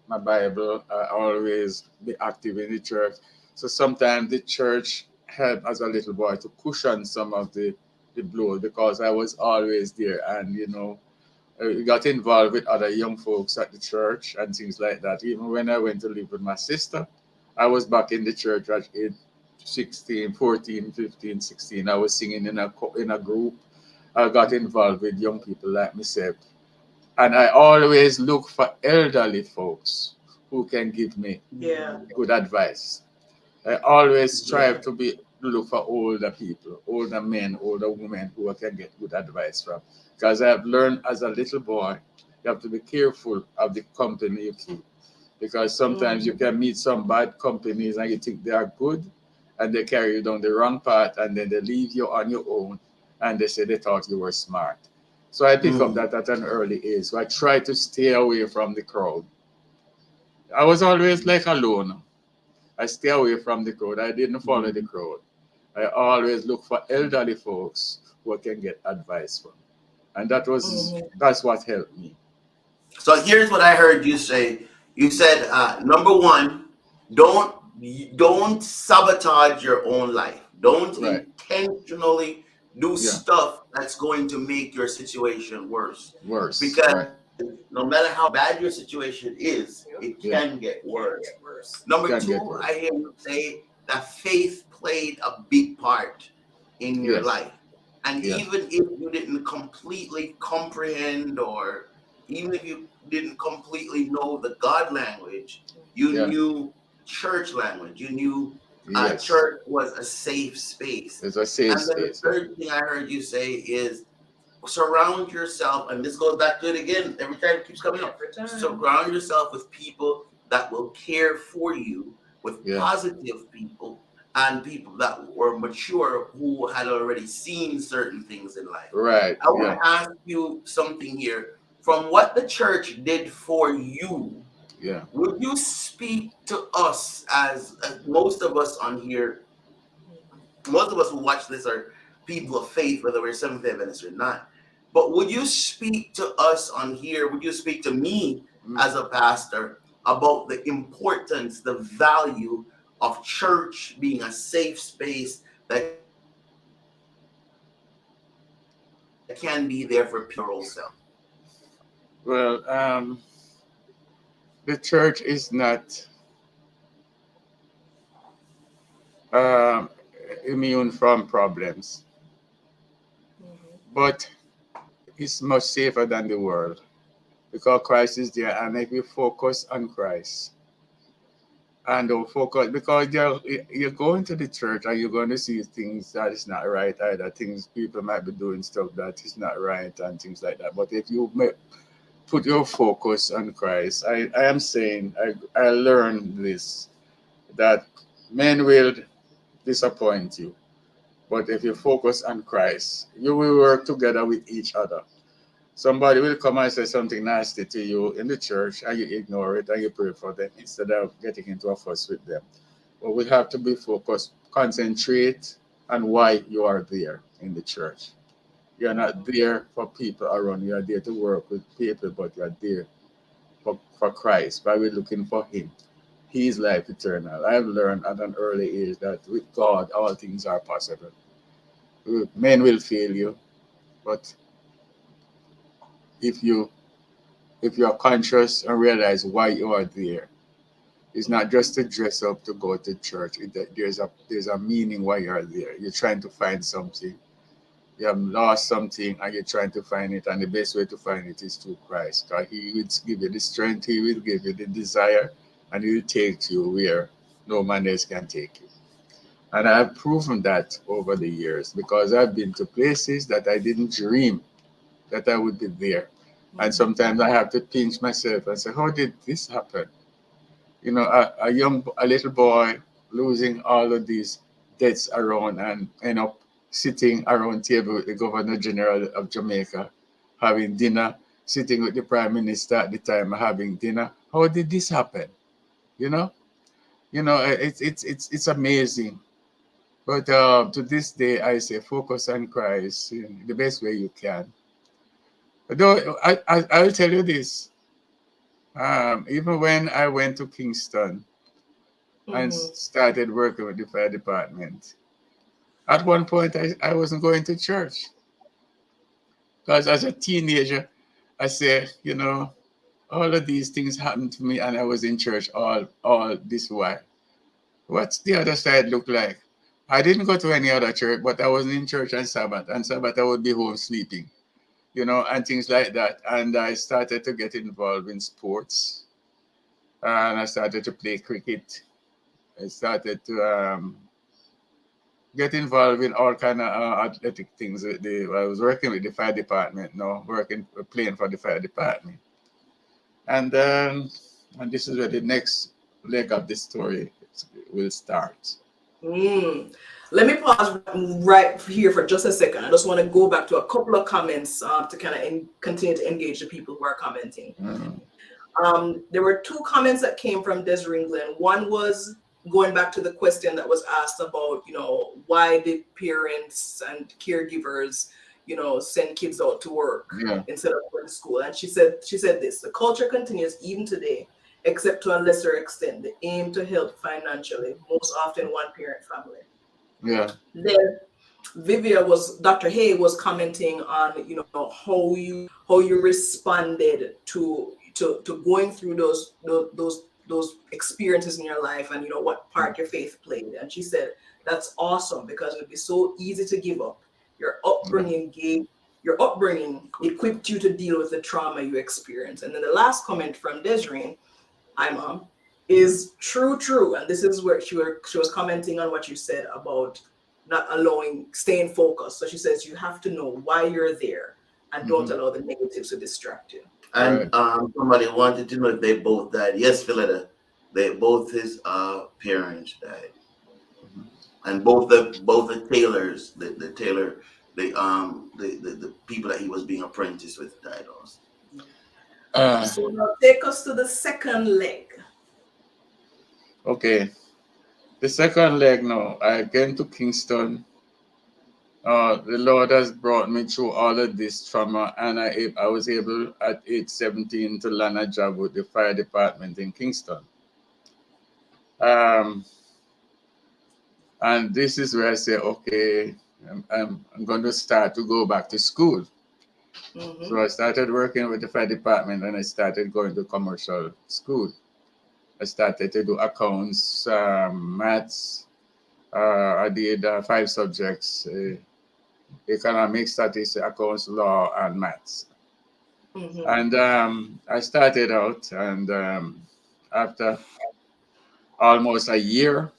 my Bible. I always be active in the church. So sometimes the church helped as a little boy to cushion some of the blow, because I was always there. And we got involved with other young folks at the church and things like that. Even when I went to live with my sister, I was back in the church at age 16, 14, 15, 16. I was singing in a group. I got involved with young people like myself. And I always look for elderly folks who can give me good advice. I always strive to look for older people, older men, older women who I can get good advice from. Because I've learned as a little boy, you have to be careful of the company you keep. Because sometimes you can meet some bad companies and you think they are good, and they carry you down the wrong path, and then they leave you on your own, and they say they thought you were smart. So I pick up that at an early age. So I try to stay away from the crowd. I was always like alone. I stay away from the crowd. I didn't follow the crowd. I always look for elderly folks who I can get advice from. And that's what helped me. So here's what I heard you say. You said, number one, don't don't sabotage your own life. Don't Right. intentionally do Yeah. stuff that's going to make your situation worse. Worse. Because Right. no matter how bad your situation is, it Yeah. can get worse. Number Can get two, I worse. hear you say that faith played a big part in your Yes. life. And Yeah. even if you didn't completely comprehend, or even if you didn't completely know the God language, you Yeah. knew church language. You knew Yes. church was a safe space. It's a safe And then the space. Yeah. third thing I heard you say is surround yourself, and this goes back to it again every time it keeps coming up. Surround yourself with people that will care for you, with Yeah. positive people, and people that were mature who had already seen certain things in life. Right. I want Yeah. to ask you something here. From what the church did for you, Yeah. would you speak to us as most of us on here, most of us who watch this are people of faith, whether we're Seventh-day Adventists or not. But would you speak to us on here? Would you speak to me as a pastor about the importance, the value of church being a safe space that can be there for pure self? Well, the church is not. Um, immune from problems, but it's much safer than the world because Christ is there. And if we focus on Christ and don't focus, because you're going to the church and you're going to see things that is not right either. Things people might be doing stuff that is not right and things like that. But if you put your focus on Christ, I am saying, I learned this, that men will disappoint you. But if you focus on Christ, you will work together with each other. Somebody will come and say something nasty to you in the church and you ignore it and you pray for them instead of getting into a fuss with them. But we have to be focused, concentrate on why you are there in the church. You're not there for people around. You are there to work with people, but you are there for Christ, by we're looking for Him. He is life eternal. I've learned at an early age that with God, all things are possible. Men will fail you, but if you're conscious and realize why you are there, it's not just to dress up to go to church. There's a meaning why you are there. You're trying to find something. You have lost something and you're trying to find it, and the best way to find it is through Christ. God, He will give you the strength, He will give you the desire, and He will take you where no man else can take you. And I've proven that over the years because I've been to places that I didn't dream that I would be there. And sometimes I have to pinch myself and say, how did this happen? You know, a little boy losing all of these debts around and end up sitting around table with the Governor General of Jamaica, having dinner, sitting with the Prime Minister at the time having dinner. How did this happen? You know, it's amazing. But to this day, I say focus on Christ in the best way you can. Though I'll tell you this. Even when I went to Kingston and started working with the fire department, at one point I wasn't going to church. Because as a teenager, I said, you know, all of these things happened to me and I was in church all this while. What's the other side look like? I didn't go to any other church, but I wasn't in church on Sabbath. And Sabbath I would be home sleeping, you know, and things like that. And I started to get involved in sports. And I started to play cricket. I started to get involved in all kind of athletic things. I was working with the fire department now, playing for the fire department. And this is where the next leg of the story will start. Let me pause right here for just a second. I just want to go back to a couple of comments to kind of continue to engage the people who are commenting. There were two comments that came from Desiree Glenn. One was going back to the question that was asked about, you know, why did parents and caregivers, you know, send kids out to work instead of going to school? And she said this: the culture continues even today, except to a lesser extent, the aim to help financially, most often one parent family. Yeah. Then Dr. Hay was commenting on, you know, how you responded to going through those experiences in your life, and you know what part your faith played. And she said that's awesome because it'd be so easy to give up. Your upbringing equipped you to deal with the trauma you experienced. And then the last comment from Desiree, hi mom, is true. And this is where she was commenting on what you said about not staying focused. So she says you have to know why you're there and don't allow the negatives to distract you. And somebody wanted to know if they both died. Yes, Philetta, both his parents died, and both the tailors, the people that he was being apprenticed with died also. So now take us to the second leg. Okay, the second leg now. I came to Kingston. The Lord has brought me through all of this trauma, and I was able at age 17 to land a job with the fire department in Kingston. And this is where I say, okay, I'm going to start to go back to school. So I started working with the fire department, and I started going to commercial school. I started to do accounts, maths, I did 5 subjects: economics, statistics, accounts, law, and maths. And I started out, and after almost a year,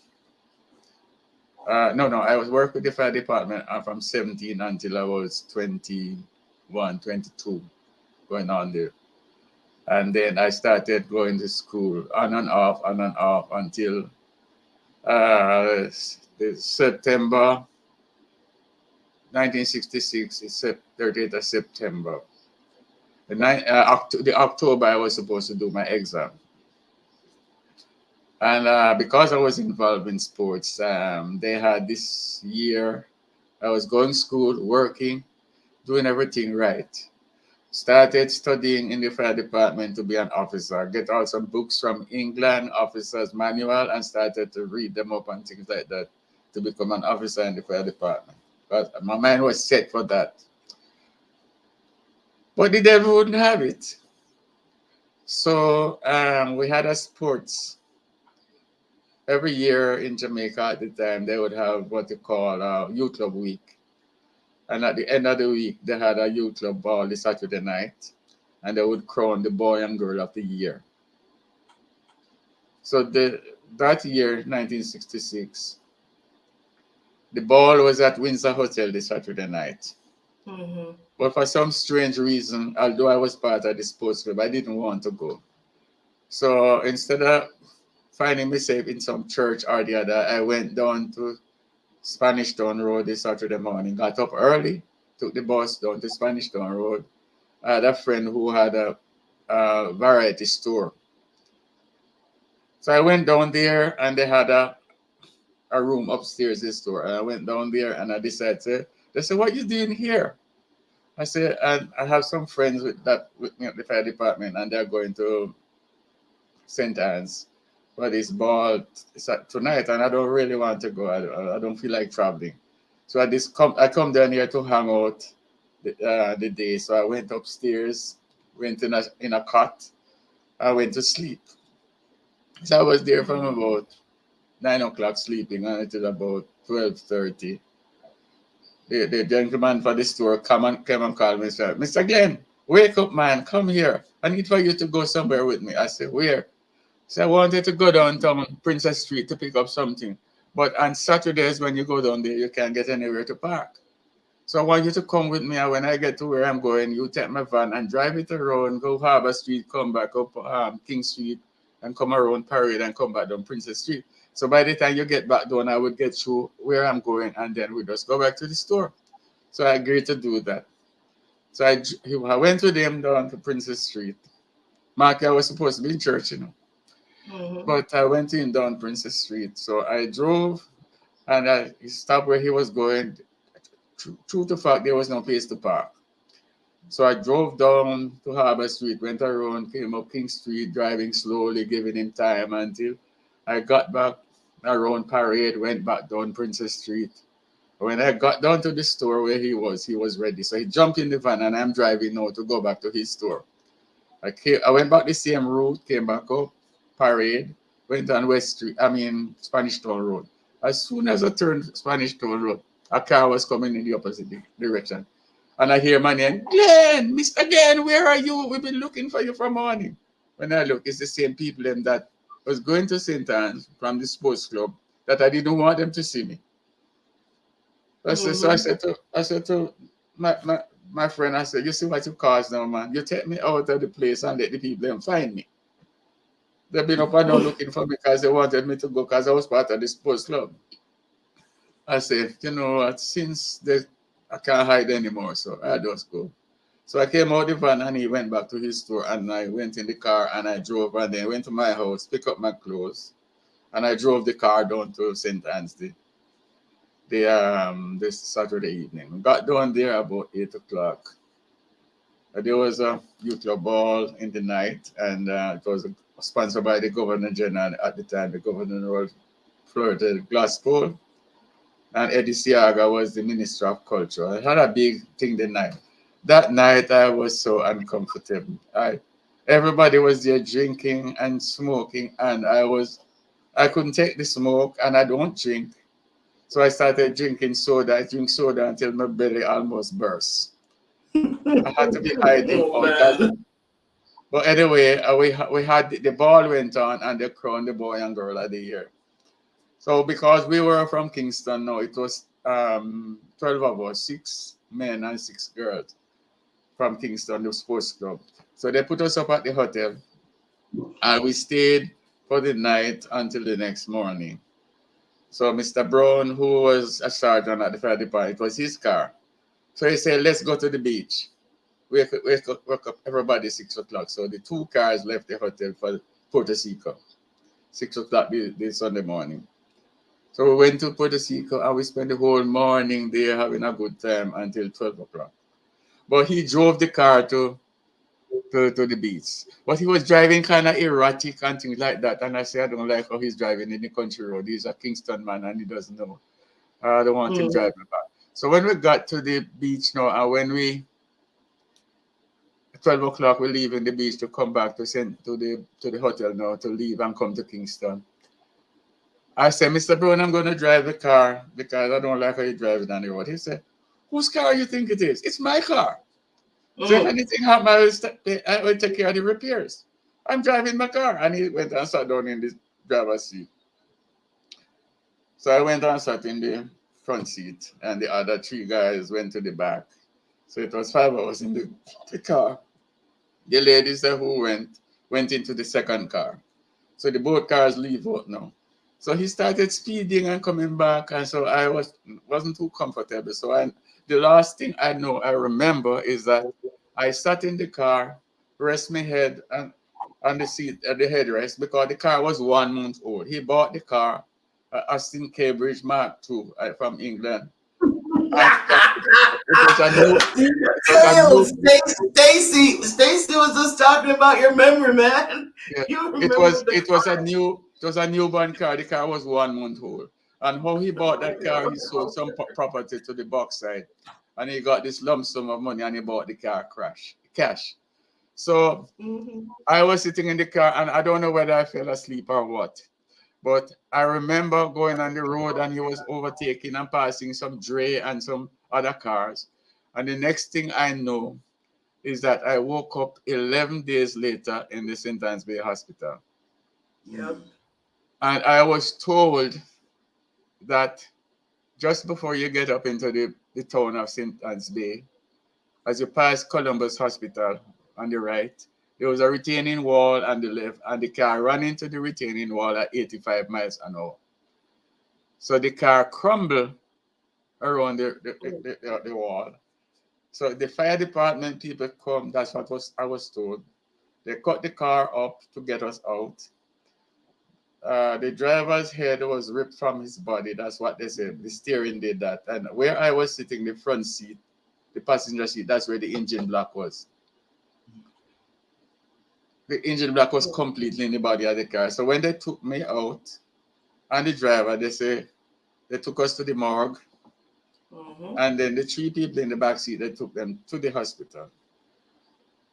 I was working with the fire department from 17 until I was 21, 22, going on there. And then I started going to school on and off until the September 1966, it's 30th of September. The October I was supposed to do my exam. And because I was involved in sports, they had this year, I was going to school, working, doing everything right. Started studying in the fire department to be an officer, get out some books from England, officer's manual, and started to read them up and things like that to become an officer in the fire department. But my mind was set for that. But the devil wouldn't have it. So we had a sports. Every year in Jamaica at the time, they would have what they call Youth Club Week. And at the end of the week, they had a youth club ball the Saturday night, and they would crown the boy and girl of the year. So that year, 1966, the ball was at Windsor Hotel the Saturday night. But for some strange reason, although I was part of the sports club, I didn't want to go. So instead of finding myself in some church or the other, I went down to Spanish Town Road this Saturday morning, got up early, took the bus down to Spanish Town Road. I had a friend who had a variety store. So I went down there and they had a room upstairs, this store. And I went down there and I decided, they said, "What you doing here?" I said, "And I have some friends with me at the fire department, and they're going to St. Anne's for this ball tonight, and I don't really want to go. I don't feel like traveling. So I come down here to hang out the day. So I went upstairs, went in a cot, I went to sleep. So I was there from about 9 o'clock sleeping until about 12:30. The gentleman for the store came and called me and said, "Mr. Glenn, wake up, man, come here. I need for you to go somewhere with me." I said, "Where?" So I wanted to go downtown Princess Street to pick up something. But on Saturdays, when you go down there, you can't get anywhere to park. So I want you to come with me. And when I get to where I'm going, you take my van and drive it around, go Harbour Street, come back up King Street, and come around Parade and come back down Princess Street. So by the time you get back down, I would get through where I'm going, and then we just go back to the store. So I agreed to do that. So I went with him down to Princess Street. Mark, I was supposed to be in church, But I went in down Princess Street. So I drove and I stopped where he was going. True to fact, there was no place to park. So I drove down to Harbour Street, went around, came up King Street, driving slowly, giving him time until I got back around Parade, went back down Princess Street. When I got down to the store where he was ready. So he jumped in the van and I'm driving now to go back to his store. I went back the same route, came back up Parade, went on Spanish Town Road. As soon as I turned Spanish Town Road, a car was coming in the opposite direction. And I hear my name, "Glenn, Mr. Glenn, where are you? We've been looking for you from morning." When I look, it's the same people that was going to St. Anne's from the sports club that I didn't want them to see me. So I said to my friend, I said, "You see what you caused now, man? You take me out of the place and let the people them find me. They've been up and down looking for me because they wanted me to go because I was part of the sports club." I said, since I can't hide anymore, so I just go. So I came out the van and he went back to his store and I went in the car and I drove and then went to my house, pick up my clothes, and I drove the car down to St. Anne's this Saturday evening. We got down there about 8 o'clock. There was a youth club ball in the night, and it was sponsored by the Governor General at the time, the Governor of Florida Glasgow, and Eddie Siaga was the Minister of Culture. I had a big thing the night. That night I was so uncomfortable. Everybody was there drinking and smoking, and I couldn't take the smoke, and I don't drink. So I started drinking soda. I drink soda until my belly almost burst. I had to be hiding Oh, out. man. But anyway, we had the ball went on and they crowned the boy and girl of the year. So because we were from Kingston now, it was 12 of us, 6 men and 6 girls from Kingston, the sports club. So they put us up at the hotel and we stayed for the night until the next morning. So Mr. Brown, who was a sergeant at the fire department, it was his car. So he said, let's go to the beach. Wake up everybody 6 o'clock. So the 2 cars left the hotel for Puerto Rico, 6 o'clock the Sunday morning. So we went to Puerto Rico and we spent the whole morning there having a good time until 12 o'clock. But he drove the car to the beach. But he was driving kind of erratic and things like that. And I said, I don't like how he's driving in the country road. He's a Kingston man and he doesn't know. I don't want him driving back. So when we got to the beach now, and when we 12 o'clock, we're leaving the beach to come back to the hotel now to leave and come to Kingston. I said, Mr. Brown, I'm going to drive the car because I don't like how you drive it on the road. He said, whose car you think it is? It's my car. So if anything happens, I will take care of the repairs. I'm driving my car. And he went and sat down in the driver's seat. So I went and sat in the front seat and the other 3 guys went to the back. So it was 5 hours in the car. The ladies who went into the second car. So the both cars leave out now. So he started speeding and coming back, and so I wasn't too comfortable. So the last thing I remember is that I sat in the car, rest my head on the seat at the headrest because the car was 1 month old. He bought the car, Aston Cambridge Mark II from England. Stacy was just talking about your memory, man. Yeah. You It was a newborn car. The car was 1 month old. And how he bought that car, he sold some property to the backside, and he got this lump sum of money, and he bought the car cash. So I was sitting in the car, and I don't know whether I fell asleep or what, but I remember going on the road, and he was overtaking and passing some Dre and some other cars. And the next thing I know is that I woke up 11 days later in the St. Anne's Bay Hospital. Yep. And I was told that just before you get up into the town of St. Anne's Bay, as you pass Columbus Hospital on the right, there was a retaining wall on the left, and the car ran into the retaining wall at 85 miles an hour. So the car crumbled around the wall. So the fire department people come, that's what I was told. They cut the car up to get us out. The driver's head was ripped from his body. That's what they said. The steering did that. And where I was sitting, the front seat, the passenger seat, that's where the engine block was. The engine block was completely in the body of the car. So when they took me out, and the driver, they took us to the morgue. And then the 3 people in the back seat, they took them to the hospital.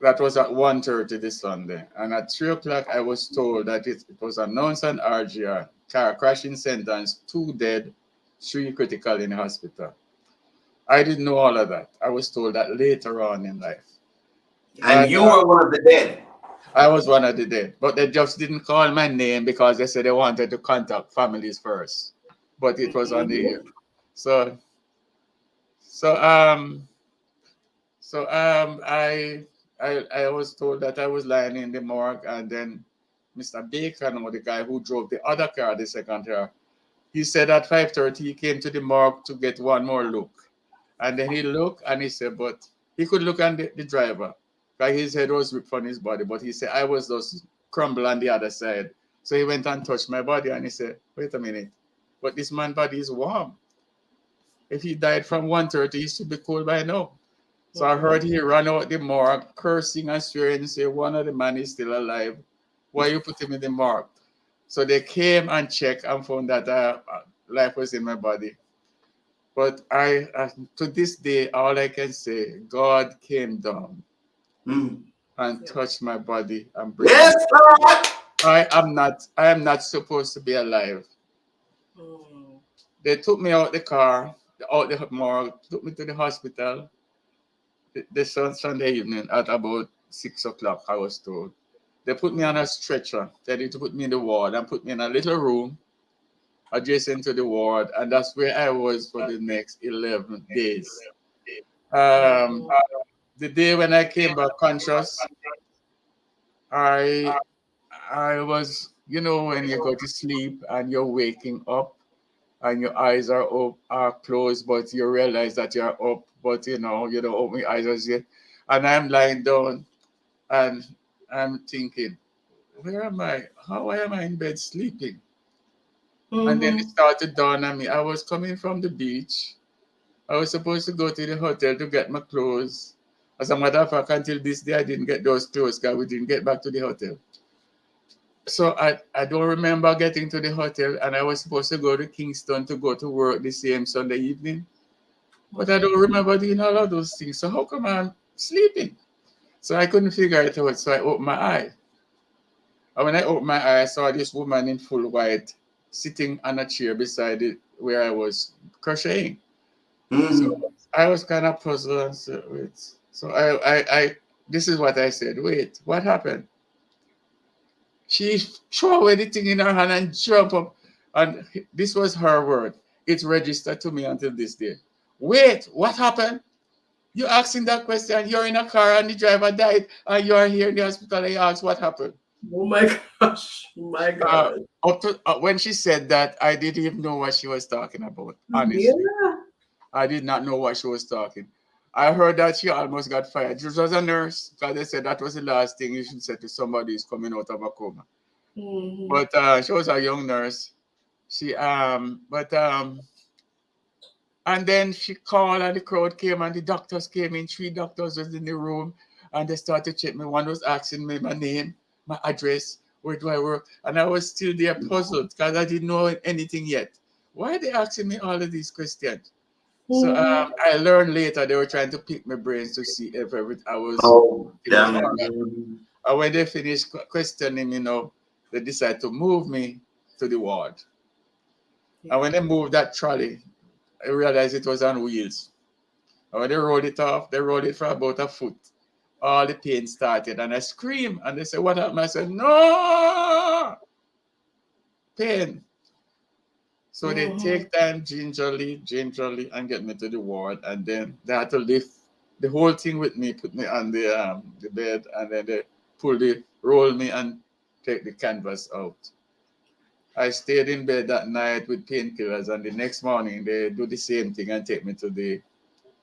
That was at 1:30 this Sunday. And at 3 o'clock, I was told that it was announced on RGR, car crashing sentence, 2 dead, 3 critical in the hospital. I didn't know all of that. I was told that later on in life. And you were one of the dead. I was one of the dead. But they just didn't call my name because they said they wanted to contact families first. But it was on the air. I was told that I was lying in the morgue, and then Mr. Bacon, or the guy who drove the other car, the second car, he said at 5:30 he came to the morgue to get one more look. And then he looked and he said, but he could look at the driver because his head was ripped from his body. But he said, I was just crumbled on the other side. So he went and touched my body and he said, wait a minute, but this man's body is warm. If he died from 1:30, he should be cool by now. So I heard he ran out the morgue, cursing and swearing, and say, one of the men is still alive. Why you put him in the morgue? So they came and checked and found that life was in my body. But to this day, all I can say, God came down and touched my body and breathed. Yes, Lord. I am not supposed to be alive. They took me out the car, out the morgue, took me to the hospital. This Sunday evening at about 6 o'clock, I was told. They put me on a stretcher, said to put me in the ward and put me in a little room adjacent to the ward, and that's where I was for the next 11 days. The day when I came back conscious, I was, you know, when you go to sleep and you're waking up and your eyes are closed, but you realize that you're up, but you don't open your eyes as yet. And I'm lying down and I'm thinking, where am I? How am I in bed sleeping? And then it started dawn on me. I was coming from the beach. I was supposed to go to the hotel to get my clothes. As a matter of fact, until this day, I didn't get those clothes because we didn't get back to the hotel. So I don't remember getting to the hotel, and I was supposed to go to Kingston to go to work the same Sunday evening. But I don't remember doing all of those things. So how come I'm sleeping? So I couldn't figure it out. So I opened my eye. And when I opened my eye, I saw this woman in full white sitting on a chair beside it where I was crocheting. So I was kind of puzzled and said, wait. So I this is what I said, wait, what happened? She threw away the thing in her hand and jumped up. And this was her word. It's registered to me until this day. Wait, what happened? You're asking that question. You're in a car and the driver died, and you're here in the hospital and you ask what happened. Oh my gosh. My God. When she said that, I didn't even know what she was talking about, honestly. Yeah. I did not know what she was talking. I heard that she almost got fired. She was a nurse, because they said that was the last thing you should say to somebody who's coming out of a coma. But she was a young nurse. And then she called and the crowd came and the doctors came in. 3 doctors was in the room and they started to check me. One was asking me my name, my address, where do I work? And I was still there puzzled because I didn't know anything yet. Why are they asking me all of these questions? So I learned later they were trying to pick my brains to see if I was. Oh, damn it. And when they finished questioning, they decided to move me to the ward. And when they moved that trolley, I realized it was on wheels. And when they rolled it off, they rolled it for about a foot. All the pain started and I screamed. And they said, what happened? I said, no! Pain. So they take time gingerly, and get me to the ward. And then they had to lift the whole thing with me, put me on the bed, and then they roll me and take the canvas out. I stayed in bed that night with painkillers, and the next morning they do the same thing and take me to the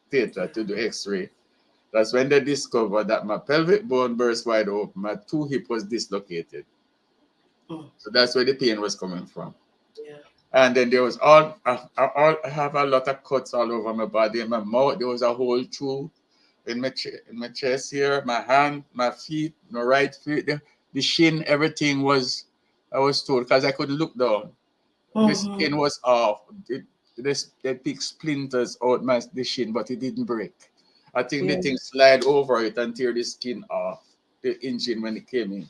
theater to do x-ray. That's when they discovered that my pelvic bone burst wide open, my 2 hip was dislocated. So that's where the pain was coming from. Yeah. And then there was I have a lot of cuts all over my body and my mouth. There was a hole through in my chest here, my hand, my feet, my right feet, the shin, everything was, I was told, because I couldn't look down. The skin was off. They picked splinters out the shin, but it didn't break. I think the thing slide over it and tear the skin off the engine when it came in.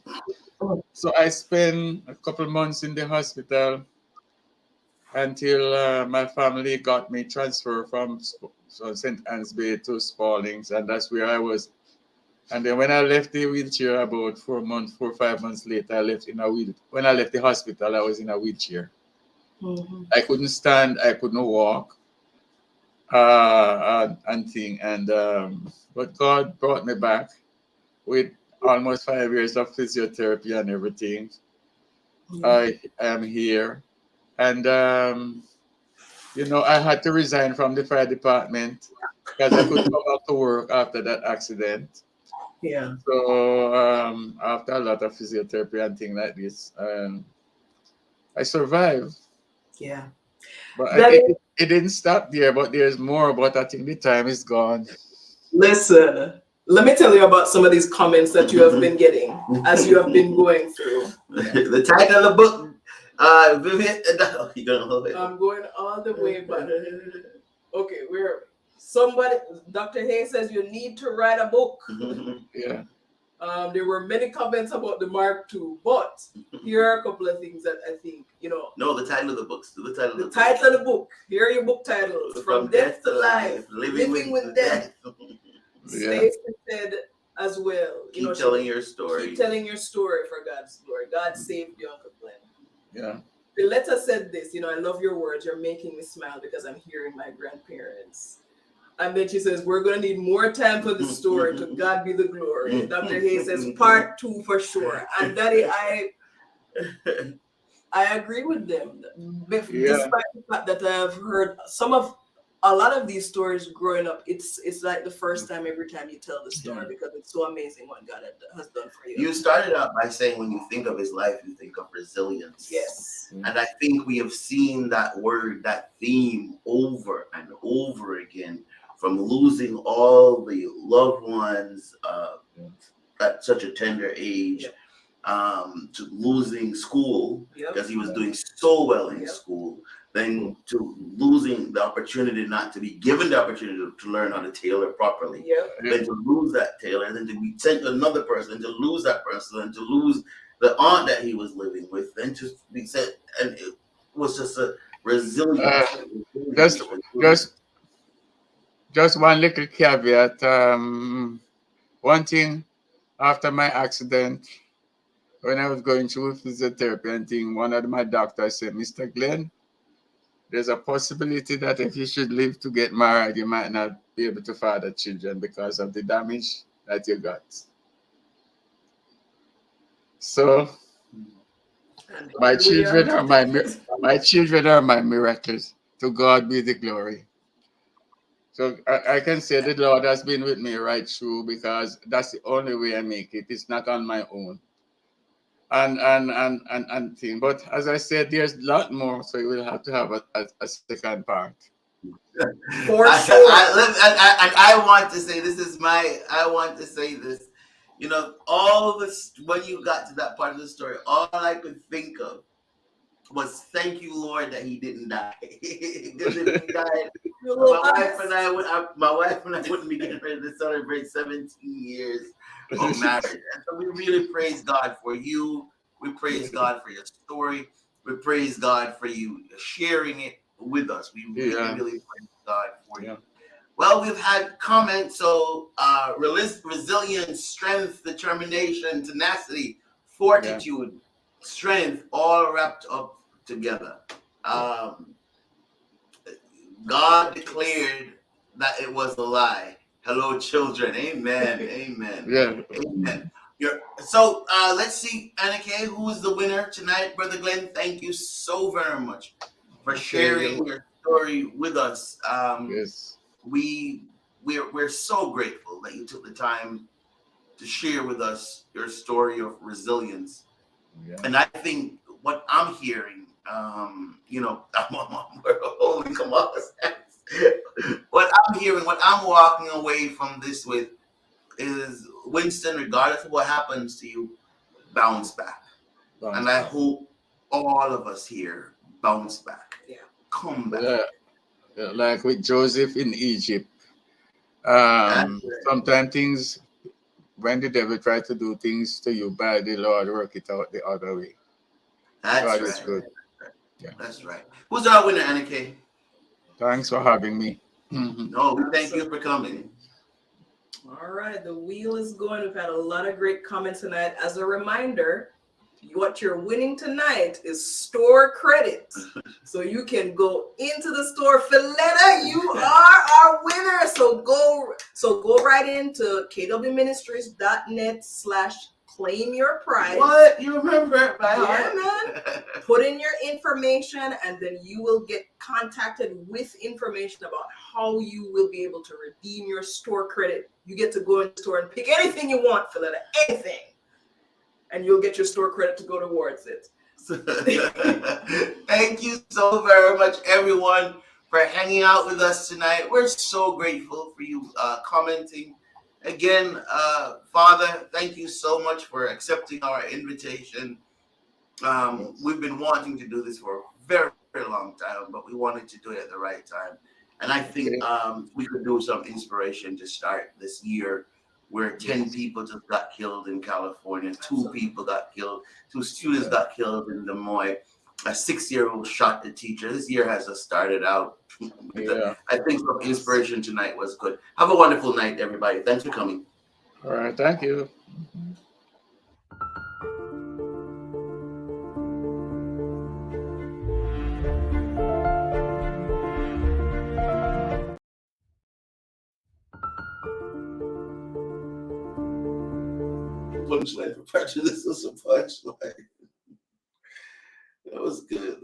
So I spent a couple months in the hospital until my family got me transferred from St. Anne's Bay to Spaldings, and that's where I was. And then when I left the wheelchair about 4 or 5 months later, I left in a when I left the hospital, I was in a wheelchair. I couldn't stand, I couldn't walk, and thing. But God brought me back with almost 5 years of physiotherapy and everything. I am here. And, I had to resign from the fire department because I couldn't go back to work after that accident. Yeah. So after a lot of physiotherapy and things like this, I survived. Yeah. But it didn't stop there, but there's more, but I think the time is gone. Listen, let me tell you about some of these comments that you have been getting as you have been going through. The title of the book, Vivian, you're gonna hold it. I'm going all the way back. Okay, Dr. Hayes says you need to write a book. Yeah. There were many comments about the Mark II, but here are a couple of things that I think, No, the title of the book. The title the title of the book. Here are your book titles. From Death to Life, Living with Death. Yeah. Stacey said as well. Keep telling your story. Keep telling your story for God's glory. God saved you, Uncle Glenn. Yeah. The letter said this, I love your words. You're making me smile because I'm hearing my grandparents. And then she says, we're going to need more time for the story. To God be the glory. Dr. Hayes says, part 2 for sure. And Daddy, I agree with them. Despite the fact that I've heard a lot of these stories growing up, it's like the first time every time you tell the story because it's so amazing what God has done for you. You started out by saying when you think of his life, you think of resilience. Yes. And I think we have seen that word, that theme over and over again, from losing all the loved ones at such a tender age, to losing school because he was doing so well in school, then to losing the opportunity, not to be given the opportunity to learn how to tailor properly, then to lose that tailor, and then to be sent to another person, to lose that person, and to lose the aunt that he was living with, then to be sent, and it was just a resilience. Just one little caveat. One thing, after my accident, when I was going through physiotherapy and thing, one of my doctors said, Mr. Glenn, there's a possibility that if you should live to get married, you might not be able to father children because of the damage that you got. So my children are my miracles. To God be the glory. So I can say the Lord has been with me right through because that's the only way I make it. It's not on my own. And thing. But as I said, there's a lot more, so you will have to have a second part. For sure. I want to say I want to say this. All this, when you got to that part of the story, all I could think of was thank you, Lord, that he didn't die. Because if he died, my wife and I wouldn't be getting ready to celebrate 17 years of marriage. And so we really praise God for you. We praise God for your story. We praise God for you sharing it with us. We really praise God for you. Well, we've had comments. So resilience, strength, determination, tenacity, fortitude, strength, all wrapped up together. God declared that it was a lie. Hello, children. Amen. Amen. Amen. So let's see, Anna Kay, who is the winner tonight? Brother Glenn, thank you so very much for sharing your story with us. We're so grateful that you took the time to share with us your story of resilience. And I think what I'm hearing, I'm holding Kamala's hands. What I'm hearing, what I'm walking away from this with is, Winston, regardless of what happens to you, bounce back. And I hope all of us here bounce back. Come back. Like with Joseph in Egypt. Sometimes things, when the devil tries to do things to you bad, the Lord work it out the other way. That's right. Good. That's right. Who's our winner, Anna Kay? Thanks for having me. No, we thank you for coming. All right, the wheel is going. We've had a lot of great comments tonight. As a reminder, what you're winning tonight is store credit. So you can go into the store. Philetta, you are our winner. So go right into kwministries.net/claim your prize. What? You remember it by heart? Man. Put in your information and then you will get contacted with information about how you will be able to redeem your store credit. You get to go in the store and pick anything you want, Philetta, anything. And you'll get your store credit to go towards it. Thank you so very much, everyone, for hanging out with us tonight. We're so grateful for you commenting. Again, Father, thank you so much for accepting our invitation. We've been wanting to do this for a very, very long time, but we wanted to do it at the right time. And I think we could do some inspiration to start this year where 10 people just got killed in California, 2 people got killed, 2 students got killed in Des Moines, a 6-year-old shot the teacher. This year has just started out. Yeah. I think some inspiration tonight was good. Have a wonderful night, everybody. Thanks for coming. All right. Thank you. Punchline for prejudice was a punchline. That was good.